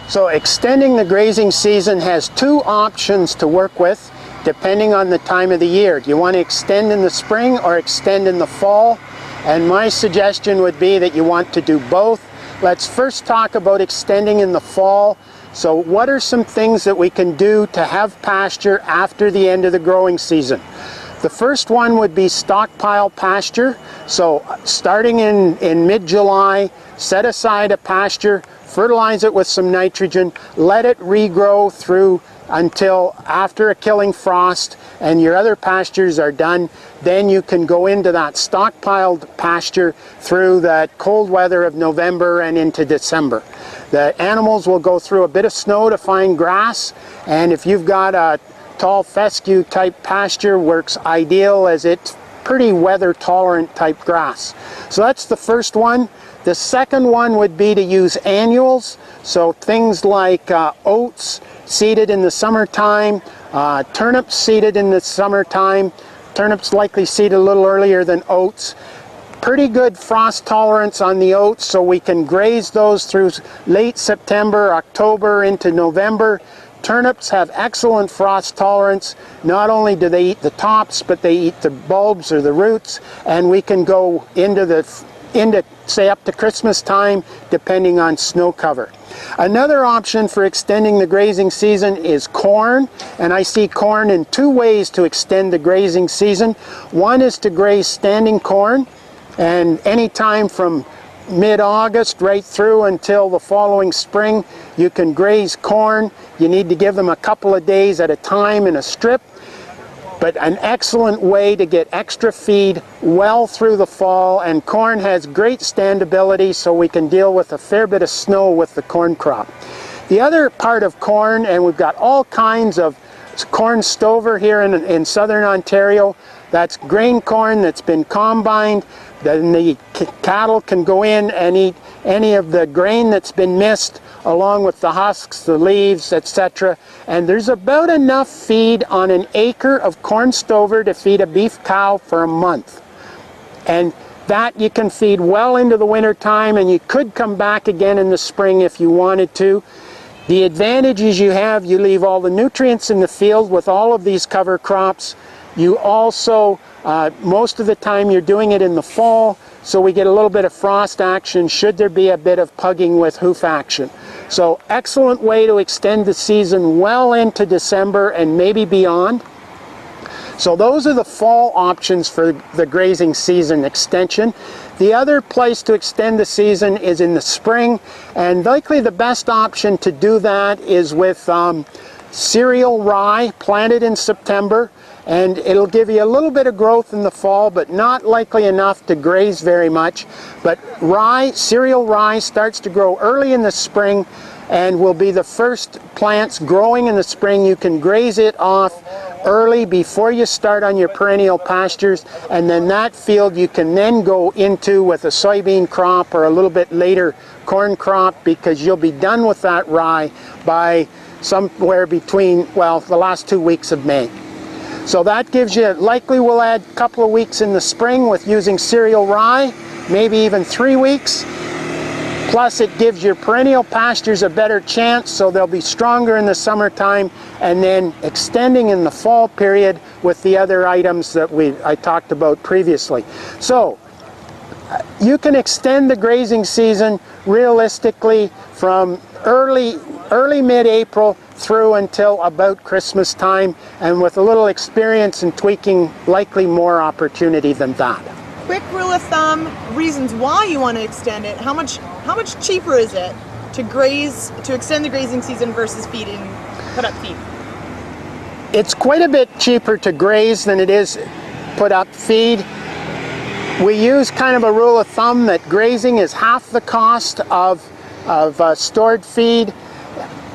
So extending the grazing season has 2 options to work with depending on the time of the year. Do you want to extend in the spring or extend in the fall? And my suggestion would be that you want to do both. Let's first talk about extending in the fall. So what are some things that we can do to have pasture after the end of the growing season? The first one would be stockpile pasture. So starting in mid-July, set aside a pasture, fertilize it with some nitrogen, let it regrow through until after a killing frost and your other pastures are done. Then you can go into that stockpiled pasture through the cold weather of November and into December. The animals will go through a bit of snow to find grass, and if you've got a tall fescue type pasture, works ideal as it's pretty weather tolerant type grass. So that's the first one. The second one would be to use annuals, so things like oats seeded in the summertime, turnips seeded in the summertime, turnips likely seeded a little earlier than oats. Pretty good frost tolerance on the oats, so we can graze those through late September, October into November. Turnips have excellent frost tolerance. Not only do they eat the tops, but they eat the bulbs or the roots, and we can go into say up to Christmas time, depending on snow cover. Another option for extending the grazing season is corn, and I see corn in 2 ways to extend the grazing season. One is to graze standing corn, and any time from mid-August right through until the following spring, you can graze corn. You need to give them a couple of days at a time in a strip, but an excellent way to get extra feed well through the fall, and corn has great standability, so we can deal with a fair bit of snow with the corn crop. The other part of corn, and we've got all kinds of corn stover here in southern Ontario, that's grain corn that's been combined. Then the cattle can go in and eat any of the grain that's been missed, along with the husks, the leaves, etc. And there's about enough feed on an acre of corn stover to feed a beef cow for a month. And that you can feed well into the winter time, and you could come back again in the spring if you wanted to. The advantage is you leave all the nutrients in the field with all of these cover crops. You also, most of the time you're doing it in the fall, so we get a little bit of frost action should there be a bit of pugging with hoof action. So excellent way to extend the season well into December and maybe beyond. So those are the fall options for the grazing season extension. The other place to extend the season is in the spring, and likely the best option to do that is with cereal rye planted in September, and it'll give you a little bit of growth in the fall, but not likely enough to graze very much. But cereal rye starts to grow early in the spring and will be the first plants growing in the spring. You can graze it off early before you start on your perennial pastures, and then that field you can then go into with a soybean crop or a little bit later corn crop, because you'll be done with that rye by somewhere between, well, the last 2 weeks of May. So that gives you, likely we'll add a couple of weeks in the spring with using cereal rye, maybe even 3 weeks. Plus it gives your perennial pastures a better chance, so they'll be stronger in the summertime, and then extending in the fall period with the other items that I talked about previously. So you can extend the grazing season realistically from early mid-April through until about Christmas time, and with a little experience and tweaking, likely more opportunity than that. Quick rule of thumb, reasons why you want to extend it. How much cheaper is it to extend the grazing season versus put up feed? It's quite a bit cheaper to graze than it is put up feed. We use kind of a rule of thumb that grazing is half the cost of stored feed.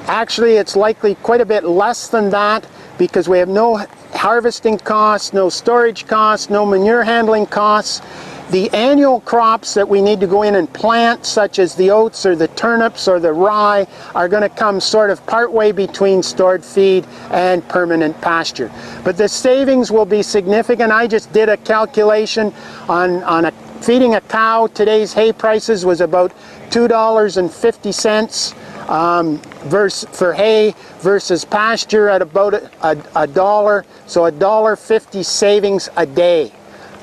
Actually, it's likely quite a bit less than that, because we have no harvesting costs, no storage costs, no manure handling costs. The annual crops that we need to go in and plant, such as the oats or the turnips or the rye, are going to come sort of partway between stored feed and permanent pasture. But the savings will be significant. I just did a calculation on feeding a cow. Today's hay prices was about $2.50 for hay versus pasture at about a dollar. So $1.50 savings a day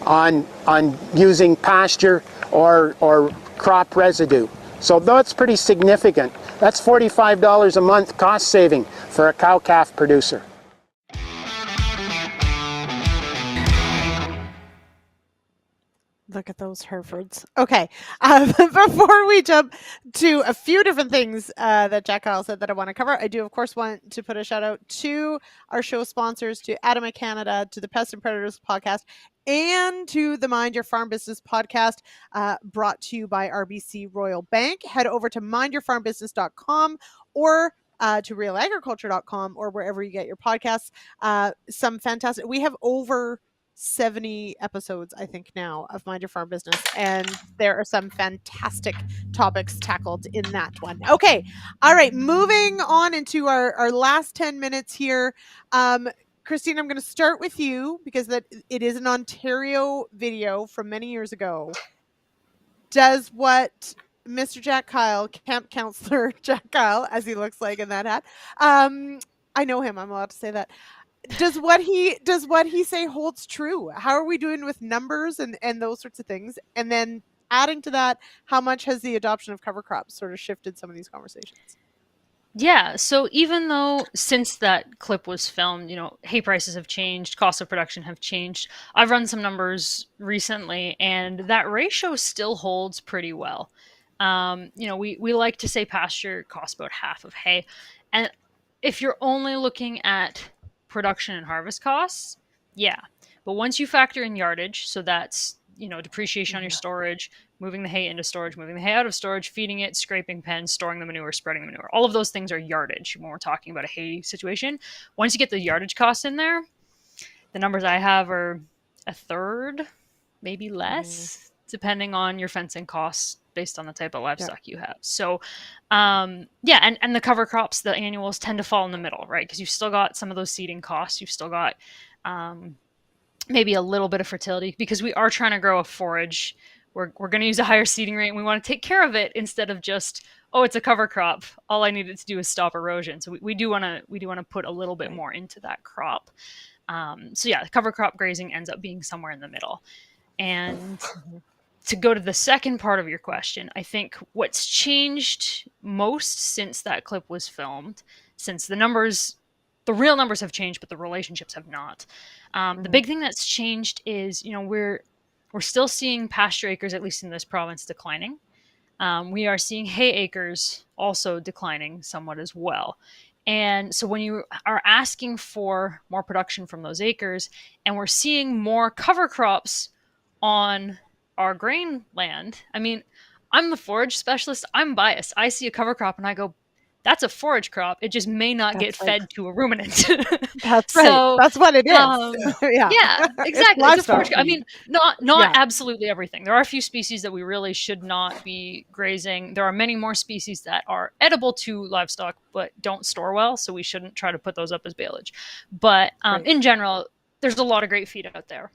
on using pasture or crop residue. So that's pretty significant. That's $45 a month cost saving for a cow-calf producer. Look at those Herefords. Okay, before we jump to a few different things that Jack Kyle said that I want to cover, I do, of course, want to put a shout out to our show sponsors, to ADAMA Canada, to the Pest Predators podcast, and to the Mind Your Farm Business podcast, brought to you by RBC Royal Bank. Head over to mindyourfarmbusiness.com or to realagriculture.com or wherever you get your podcasts. Some fantastic, we have over 70 episodes, I think, now of Mind Your Farm Business, and there are some fantastic topics tackled in that one. Okay, all right, moving on into our last 10 minutes here. Christine, I'm going to start with you because it is an Ontario video from many years ago. Does what Mr. Jack Kyle, camp counselor Jack Kyle, as he looks like in that hat, I know him, I'm allowed to say that. Does what he say holds true? How are we doing with numbers and those sorts of things? And then adding to that, how much has the adoption of cover crops sort of shifted some of these conversations? Yeah, so even though since that clip was filmed, hay prices have changed, costs of production have changed, I've run some numbers recently, and that ratio still holds pretty well. We like to say pasture costs about half of hay. And if you're only looking at production and harvest costs, yeah. But once you factor in yardage, so that's, depreciation on your storage, moving the hay into storage, moving the hay out of storage, feeding it, scraping pens, storing the manure, spreading the manure. All of those things are yardage when we're talking about a hay situation. Once you get the yardage costs in there, the numbers I have are a third, maybe less, depending on your fencing costs based on the type of livestock you have. So, and the cover crops, the annuals tend to fall in the middle, right? Because you've still got some of those seeding costs. You've still got maybe a little bit of fertility, because we are trying to grow a forage. We're going to use a higher seeding rate, and we want to take care of it instead of just, it's a cover crop. All I needed to do is stop erosion. So we do want to put a little bit more into that crop. Cover crop grazing ends up being somewhere in the middle. And to go to the second part of your question, I think what's changed most since that clip was filmed, since the real numbers have changed, but the relationships have not. The big thing that's changed is, we're still seeing pasture acres, at least in this province, declining. We are seeing hay acres also declining somewhat as well. And so when you are asking for more production from those acres, and we're seeing more cover crops on our grain land, I mean, I'm the forage specialist. I'm biased. I see a cover crop and I go, that's a forage crop. It just may not get fed to a ruminant. That's right. So, that's what it is. Yeah, exactly. It's a forage crop. I mean, not absolutely everything. There are a few species that we really should not be grazing. There are many more species that are edible to livestock but don't store well, so we shouldn't try to put those up as baleage. But in general, there's a lot of great feed out there.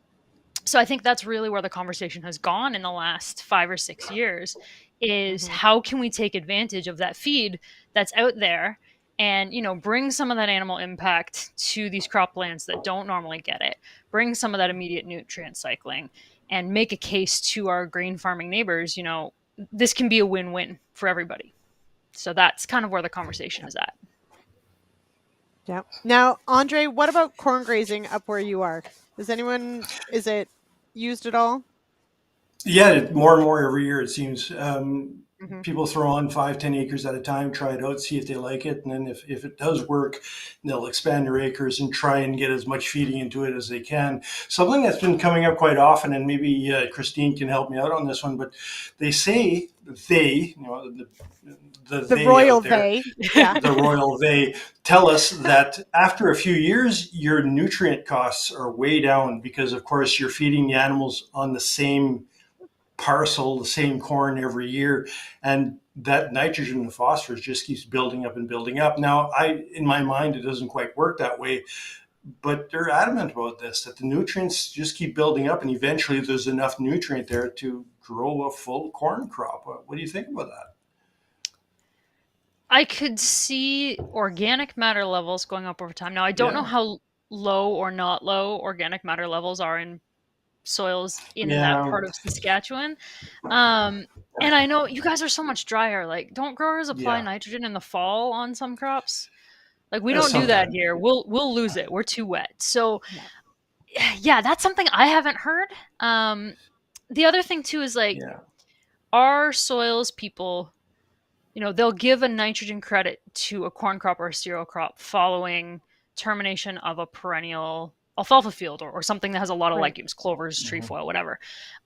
So I think that's really where the conversation has gone in the last 5 or 6 years, is how can we take advantage of that feed that's out there and, bring some of that animal impact to these croplands that don't normally get it, bring some of that immediate nutrient cycling, and make a case to our grain farming neighbors, this can be a win-win for everybody. So that's kind of where the conversation is at. Yeah. Now, Andre, what about corn grazing up where you are? Is it used at all? Yeah, more and more every year it seems. Mhm. People throw on 5, 10 acres at a time, try it out, see if they like it. And then if it does work, they'll expand their acres and try and get as much feeding into it as they can. Something that's been coming up quite often, and maybe Christine can help me out on this one, but they say they, the The they royal out there, they. Yeah. the royal they tell us that after a few years, your nutrient costs are way down because, of course, you're feeding the animals on the same parcel, the same corn every year, and that nitrogen and phosphorus just keeps building up and building up. Now, in my mind, it doesn't quite work that way, but they're adamant about this, that the nutrients just keep building up, and eventually there's enough nutrient there to grow a full corn crop. What do you think about that? I could see organic matter levels going up over time. Now, I don't know how low or not low organic matter levels are in soils in that part of Saskatchewan. And I know you guys are so much drier. Like, don't growers apply nitrogen in the fall on some crops? Like, we don't do that here. We'll lose it. We're too wet. So, yeah, that's something I haven't heard. The other thing too is like, our soils people, they'll give a nitrogen credit to a corn crop or a cereal crop following termination of a perennial alfalfa field or something that has a lot of legumes, clovers, trefoil, whatever.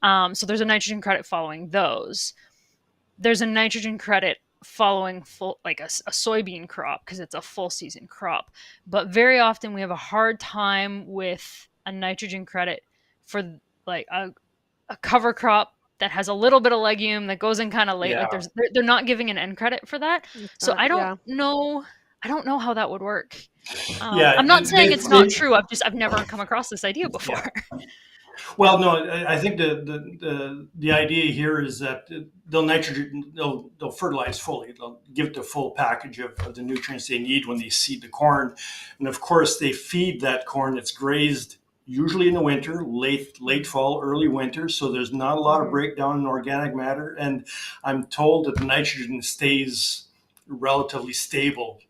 So there's a nitrogen credit following those. There's a nitrogen credit following a soybean crop because it's a full season crop. But very often we have a hard time with a nitrogen credit for like a cover crop that has a little bit of legume that goes in kind of late. Like they're not giving an end credit for that. So I don't know. I don't know how that would work. I'm not saying it's not true. I've never come across this idea before. Well, no, I think the idea here is that they'll fertilize fully. They'll give the full package of the nutrients they need when they seed the corn, and of course they feed that corn that's grazed usually in the winter, late fall, early winter. So there's not a lot of breakdown in organic matter, and I'm told that the nitrogen stays relatively stable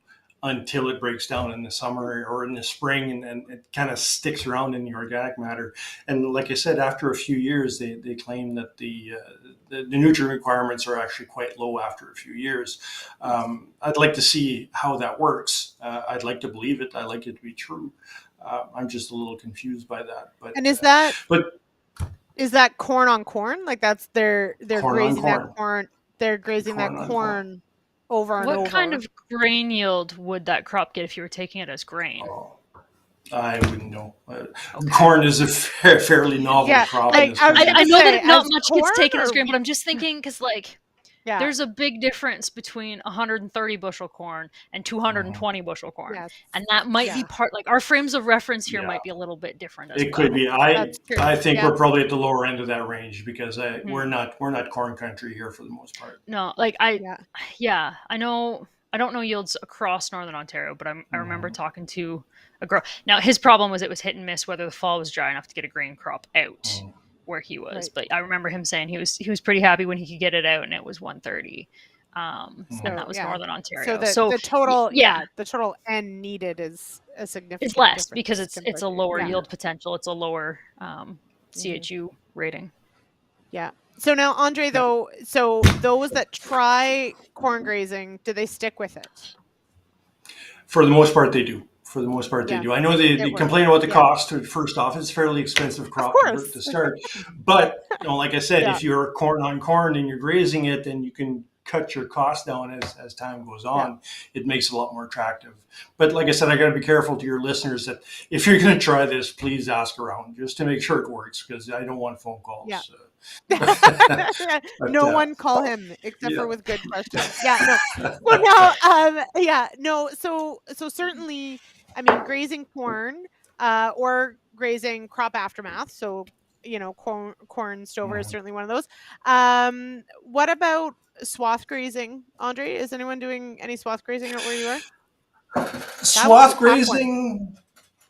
until it breaks down in the summer or in the spring, and it kind of sticks around in the organic matter. And like I said, after a few years, they claim that the nutrient requirements are actually quite low after a few years. I'd like to see how that works. I'd like to believe it. I'd like it to be true. I'm just a little confused by that. But and is that corn on corn? Like that's they're grazing that corn. They're grazing that corn over and over. What kind of grain yield would that crop get if you were taking it as grain? I wouldn't know. Corn is a fairly novel crop. I know that not much gets taken as grain, but I'm just thinking because there's a big difference between 130 bushel corn and 220 bushel corn. And that might be part, like our frames of reference here might be a little bit different as well. It could be. I think we're probably at the lower end of that range because we're not corn country here for the most part. No, I know, I don't know yields across Northern Ontario, but I remember talking to a grower. Now his problem was it was hit and miss whether the fall was dry enough to get a grain crop out. Where he was, but I remember him saying he was pretty happy when he could get it out, and it was 130, and that was Northern Ontario. So the total, the total N needed is a significant. It's less because it's a lower yield potential. It's a lower CHU rating. Yeah. So now, Andre, though, so those that try corn grazing, do they stick with it? For the most part, they do. For the most part, they do. I know they complain about the cost. First off, it's a fairly expensive crop to start. But like I said, if you're corn on corn and you're grazing it, then you can cut your costs down as time goes on. It makes it a lot more attractive. But like I said, I got to be careful to your listeners that if you're going to try this, please ask around just to make sure it works, because I don't want phone calls. No one call him except for with good questions. So certainly, I mean, grazing corn or grazing crop aftermath. So, corn stover is certainly one of those. What about swath grazing, Andre? Is anyone doing any swath grazing out where you are? Swath grazing,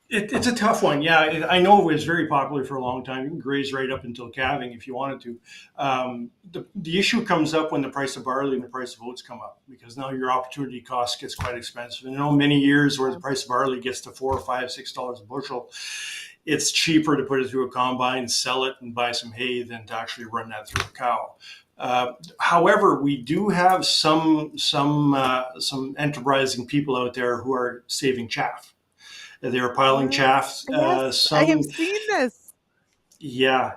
it's a tough one. Yeah, I know it was very popular for a long time. You can graze right up until calving if you wanted to. The issue comes up when the price of barley and the price of oats come up, because now your opportunity cost gets quite expensive. And you know, many years where the price of barley gets to $4 or $5, $6 a bushel, it's cheaper to put it through a combine, sell it, and buy some hay than to actually run that through a cow. However, we do have some enterprising people out there who are saving chaff. They are piling chaff. Yes, I have seen this. Yeah.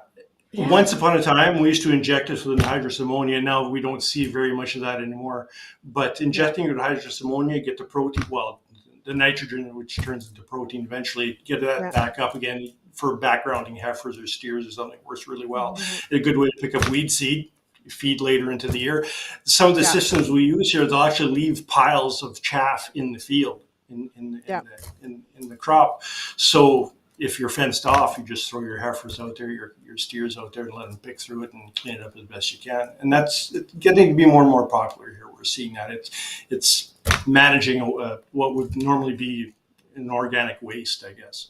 Once upon a time, we used to inject it with anhydrous ammonia. Now we don't see very much of that anymore. But injecting it with hydrous ammonia, get the protein, well, the nitrogen, which turns into protein eventually, get that back up again for backgrounding heifers or steers or something, works really well. A good way to pick up weed seed, feed later into the year. Some of the systems we use here, they'll actually leave piles of chaff in the field, in the crop. So if you're fenced off, you just throw your heifers out there, your steers out there, and let them pick through it and clean it up as best you can. And that's getting to be more and more popular here. We're seeing that it's managing what would normally be an organic waste, I guess.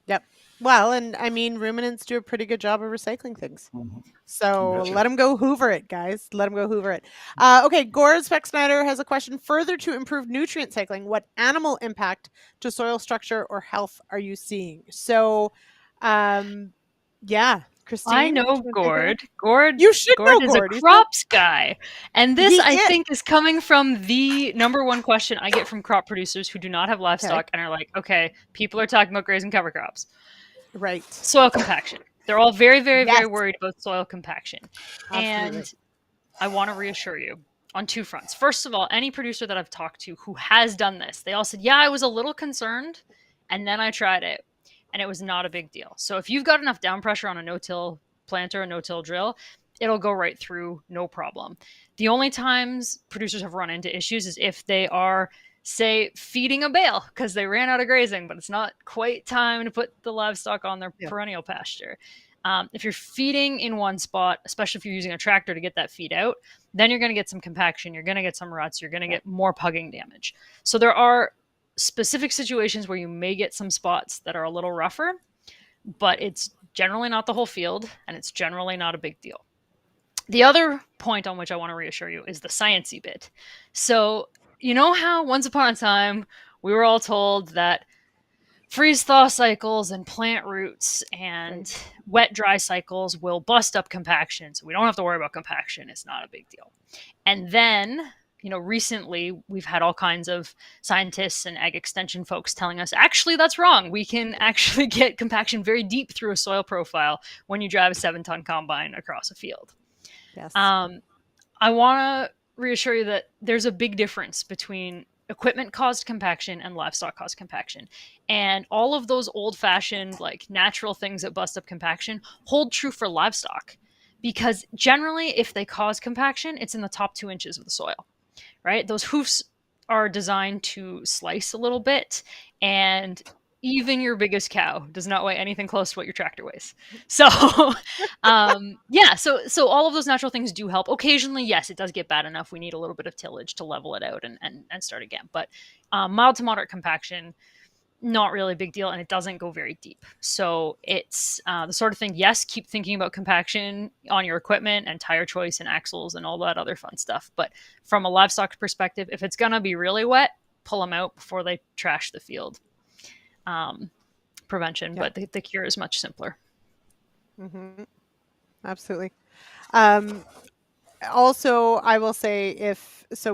Yep. Well, and I mean, ruminants do a pretty good job of recycling things. So let them go hoover it, guys. Let them go hoover it. Okay, Gord Speck-Snyder has a question. Further to improve nutrient cycling, what animal impact to soil structure or health are you seeing? So, Christine. I know Gord. Gord, you should know is Gord. A crops guy. And this, I think, is coming from the number one question I get from crop producers who do not have livestock and are like, okay, people are talking about grazing cover crops. Right. Soil compaction. They're all very, very, very worried about soil compaction. Absolutely. And I want to reassure you on two fronts. First of all, any producer that I've talked to who has done this, they all said, yeah, I was a little concerned, and then I tried it, and it was not a big deal. So if you've got enough down pressure on a no-till planter, a no-till drill, it'll go right through, no problem. The only times producers have run into issues is if they are, say, feeding a bale because they ran out of grazing, but it's not quite time to put the livestock on their perennial pasture. If you're feeding in one spot, especially if you're using a tractor to get that feed out, then you're going to get some compaction, you're going to get some ruts, you're going to get more pugging damage. So there are specific situations where you may get some spots that are a little rougher, but it's generally not the whole field, and it's generally not a big deal. The other point on which I want to reassure you is the sciencey bit. So you know how once upon a time we were all told that freeze-thaw cycles and plant roots and wet-dry cycles will bust up compaction, so we don't have to worry about compaction. It's not a big deal. And then, recently we've had all kinds of scientists and ag extension folks telling us, actually, that's wrong. We can actually get compaction very deep through a soil profile when you drive a 7-ton combine across a field. Yes. I want to reassure you that there's a big difference between equipment-caused compaction and livestock-caused compaction. And all of those old-fashioned, natural things that bust up compaction hold true for livestock. Because generally, if they cause compaction, it's in the top 2 inches of the soil, right? Those hoofs are designed to slice a little bit, and even your biggest cow does not weigh anything close to what your tractor weighs. So, so all of those natural things do help. Occasionally, yes, it does get bad enough. We need a little bit of tillage to level it out and start again. But mild to moderate compaction, not really a big deal, and it doesn't go very deep. So it's the sort of thing, yes, keep thinking about compaction on your equipment and tire choice and axles and all that other fun stuff. But from a livestock perspective, if it's going to be really wet, pull them out before they trash the field. Prevention, but the cure is much simpler. Mm-hmm. Absolutely. Also, I will say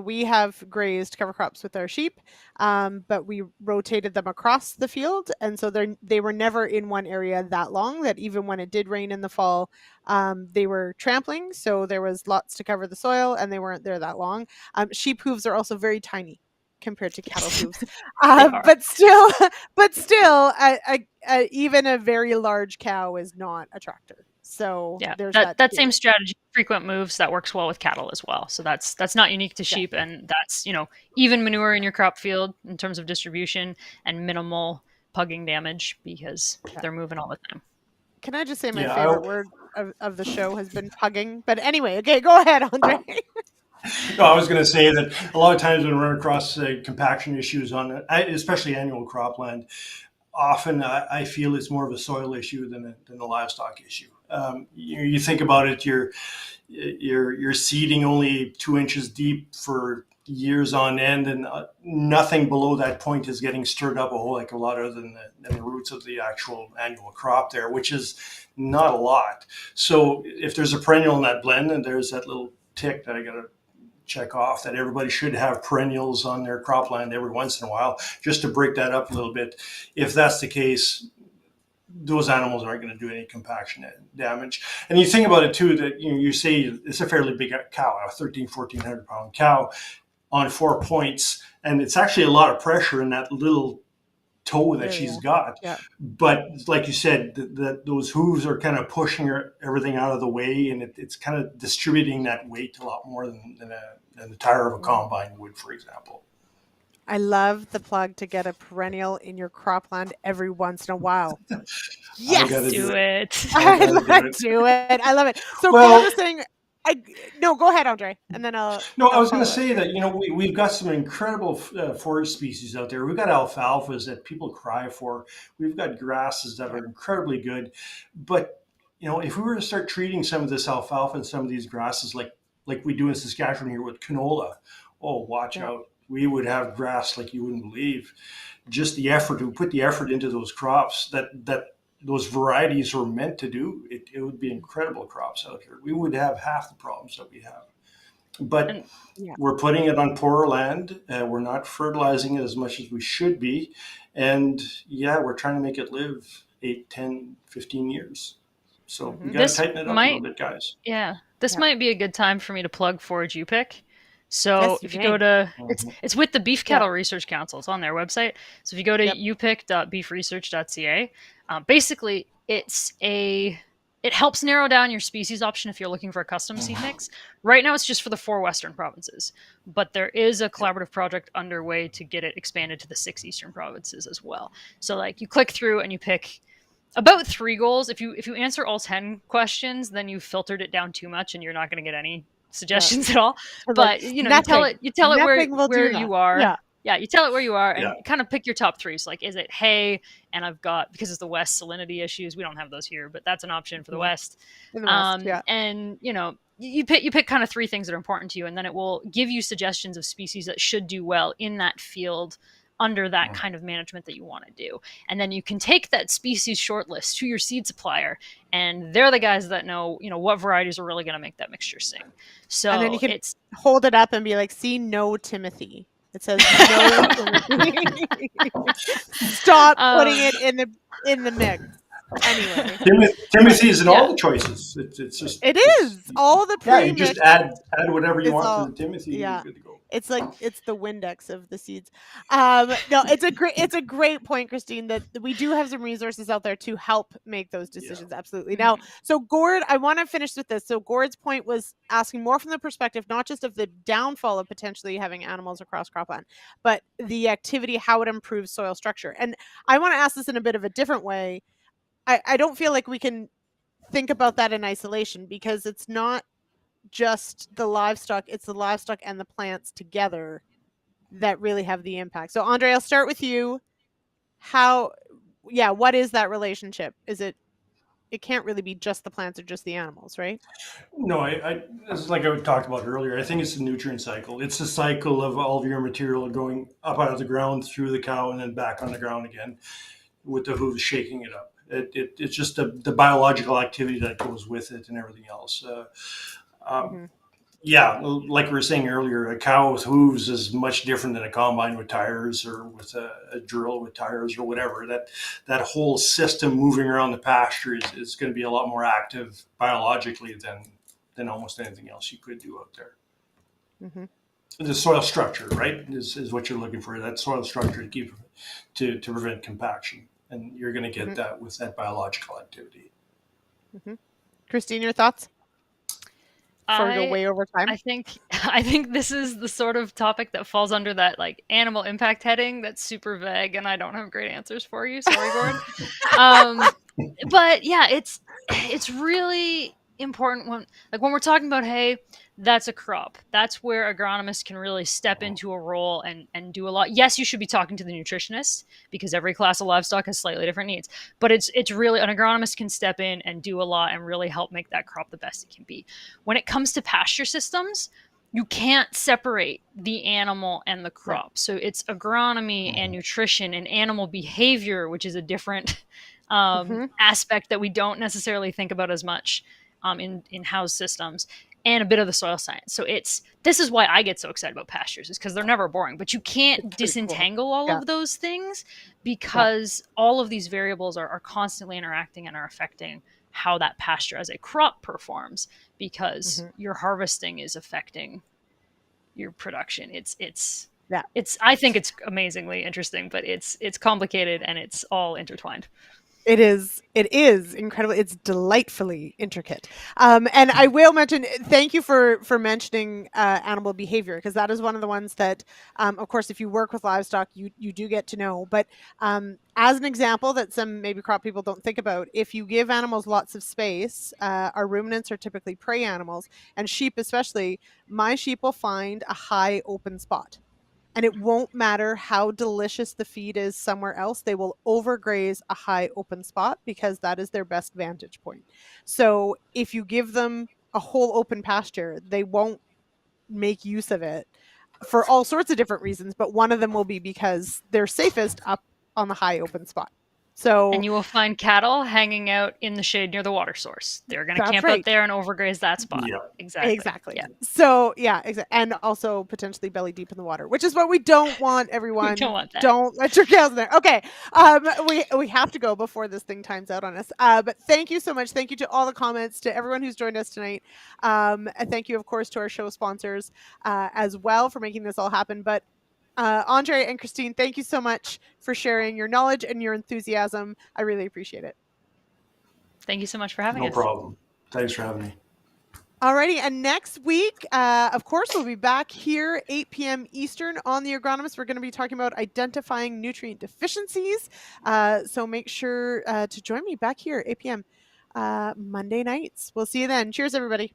we have grazed cover crops with our sheep, but we rotated them across the field. And so they were never in one area that long, that even when it did rain in the fall, they were trampling. So there was lots to cover the soil and they weren't there that long. Sheep hooves are also very tiny compared to cattle hooves. But still, even a very large cow is not a tractor. So there's that same strategy, frequent moves, that works well with cattle as well. So that's not unique to sheep, and that's even manure in your crop field in terms of distribution and minimal pugging damage because they're moving all the time. Can I just say my favorite word of the show has been pugging? But anyway, okay, go ahead, Andre. No, I was going to say that a lot of times when we run across compaction issues on, especially annual cropland, often I feel it's more of a soil issue than a livestock issue. You think about it, you're seeding only 2 inches deep for years on end, and nothing below that point is getting stirred up a whole heck of a lot other than the roots of the actual annual crop there, which is not a lot. So if there's a perennial in that blend, and there's that little tick that I got to check off, that everybody should have perennials on their cropland every once in a while, just to break that up a little bit. If that's the case, those animals aren't going to do any compaction damage. And you think about it too, that you say it's a fairly big cow, a 1,400 pound cow on 4 points, and it's actually a lot of pressure in that little toe that she's got. Yeah. But like you said, those hooves are kind of pushing everything out of the way, and it's kind of distributing that weight a lot more than the tire of a combine would, for example. I love the plug to get a perennial in your cropland every once in a while. Yes, Do it. I do it. I love it. So Well, Gord was saying, no, go ahead, Andre, and then I'll. No, I was going to follow say that, we've got some incredible forage species out there. We've got alfalfas that people cry for. We've got grasses that are incredibly good. But, if we were to start treating some of this alfalfa and some of these grasses like we do in Saskatchewan here with canola, watch out. We would have grass like you wouldn't believe. Just the effort, we put the effort into those crops that those varieties were meant to do. It would be incredible crops out here. We would have half the problems that we have. But we're putting it on poorer land. We're not fertilizing it as much as we should be. And we're trying to make it live 8, 10, 15 years. So we got to tighten it up a little bit, guys. Yeah. This might be a good time for me to plug Forage UPick. So if you go to, it's with the Beef Cattle Research Council. It's on their website. So if you go to upick.beefresearch.ca, basically it helps narrow down your species option if you're looking for a custom seed mix. Right now it's just for the 4 Western provinces, but there is a collaborative project underway to get it expanded to the 6 Eastern provinces as well. So you click through and you pick about 3 goals. If you answer all 10 questions, then you've filtered it down too much and you're not going to get any suggestions at all. But you tell it where you are. You tell it where you are and kind of pick your top 3. So is it hay? And I've got, because it's the West, salinity issues. We don't have those here, but that's an option for the West. And you pick kind of 3 things that are important to you, and then it will give you suggestions of species that should do well in that field under that kind of management that you want to do. And then you can take that species shortlist to your seed supplier, and they're the guys that know, what varieties are really going to make that mixture sing. So and then you can hold it up and be like, see, no Timothy. It says no Timothy. Stop putting it in the mix. Anyway, Timothy is in all the choices. It's just all the pre-mix. You just add whatever you want to the Timothy. Yeah. You're good to go. It's it's the Windex of the seeds. No, it's a great point, Christine, that we do have some resources out there to help make those decisions. Absolutely. Now, so Gord, I want to finish with this. So Gord's point was asking more from the perspective, not just of the downfall of potentially having animals across cropland, but the activity, how it improves soil structure. And I want to ask this in a bit of a different way. I don't feel like we can think about that in isolation, because it's not just the livestock, it's the livestock and the plants together that really have the impact. So Andre, I'll start with you. What is that relationship? Is it can't really be just the plants or just the animals, right? No, it's like I talked about earlier. I think it's the nutrient cycle. It's the cycle of all of your material going up out of the ground through the cow and then back on the ground again, with the hooves shaking it up. It's just the biological activity that goes with it and everything else. Like we were saying earlier, a cow with hooves is much different than a combine with tires, or with a drill with tires, or whatever. That whole system moving around the pasture is going to be a lot more active biologically than almost anything else you could do out there. The soil structure, right, is what you're looking for. That soil structure to prevent compaction, and you're going to get that with that biological activity. Christine, your thoughts? Before we go way over time. I think this is the sort of topic that falls under that animal impact heading that's super vague, and I don't have great answers for you. Sorry, Gord. But it's really important when we're talking about hay. that's a crop. That's where agronomists can really step into a role and do a lot. Yes, you should be talking to the nutritionist because every class of livestock has slightly different needs. But it's really, an agronomist can step in and do a lot and really help make that crop the best it can be. When it comes to pasture systems, you can't separate the animal and the crop. Right. So it's agronomy and nutrition and animal behavior, which is a different aspect that we don't necessarily think about as much in house systems, and a bit of the soil science. So this is why I get so excited about pastures, is because they're never boring, but you can't disentangle all of those things because all of these variables are constantly interacting and are affecting how that pasture as a crop performs, because your harvesting is affecting your production. I think it's amazingly interesting, but it's complicated and it's all intertwined. It is incredible. It's delightfully intricate. And I will mention, thank you for mentioning animal behavior, because that is one of the ones that, of course, if you work with livestock, you do get to know. But as an example that some maybe crop people don't think about, if you give animals lots of space, our ruminants are typically prey animals, and sheep especially, my sheep will find a high open spot. And it won't matter how delicious the feed is somewhere else. They will overgraze a high open spot because that is their best vantage point. So if you give them a whole open pasture, they won't make use of it for all sorts of different reasons. But one of them will be because they're safest up on the high open spot. And you will find cattle hanging out in the shade near the water source. They're going to camp out there and overgraze that spot. Yeah. Exactly. Yeah. So and also potentially belly deep in the water, which is what we don't want. Everyone, we don't want that. Don't let your cows in there. Okay. We have to go before this thing times out on us. But thank you so much. Thank you to all the comments, to everyone who's joined us tonight. And thank you, of course, to our show sponsors as well for making this all happen. But Andre and Christine, thank you so much for sharing your knowledge and your enthusiasm. I really appreciate it. Thank you so much for having us. No problem. Thanks for having me. Alrighty, and next week, of course, we'll be back here 8 p.m. Eastern on The Agronomist. We're going to be talking about identifying nutrient deficiencies. So make sure to join me back here 8 p.m. Monday nights. We'll see you then. Cheers, everybody.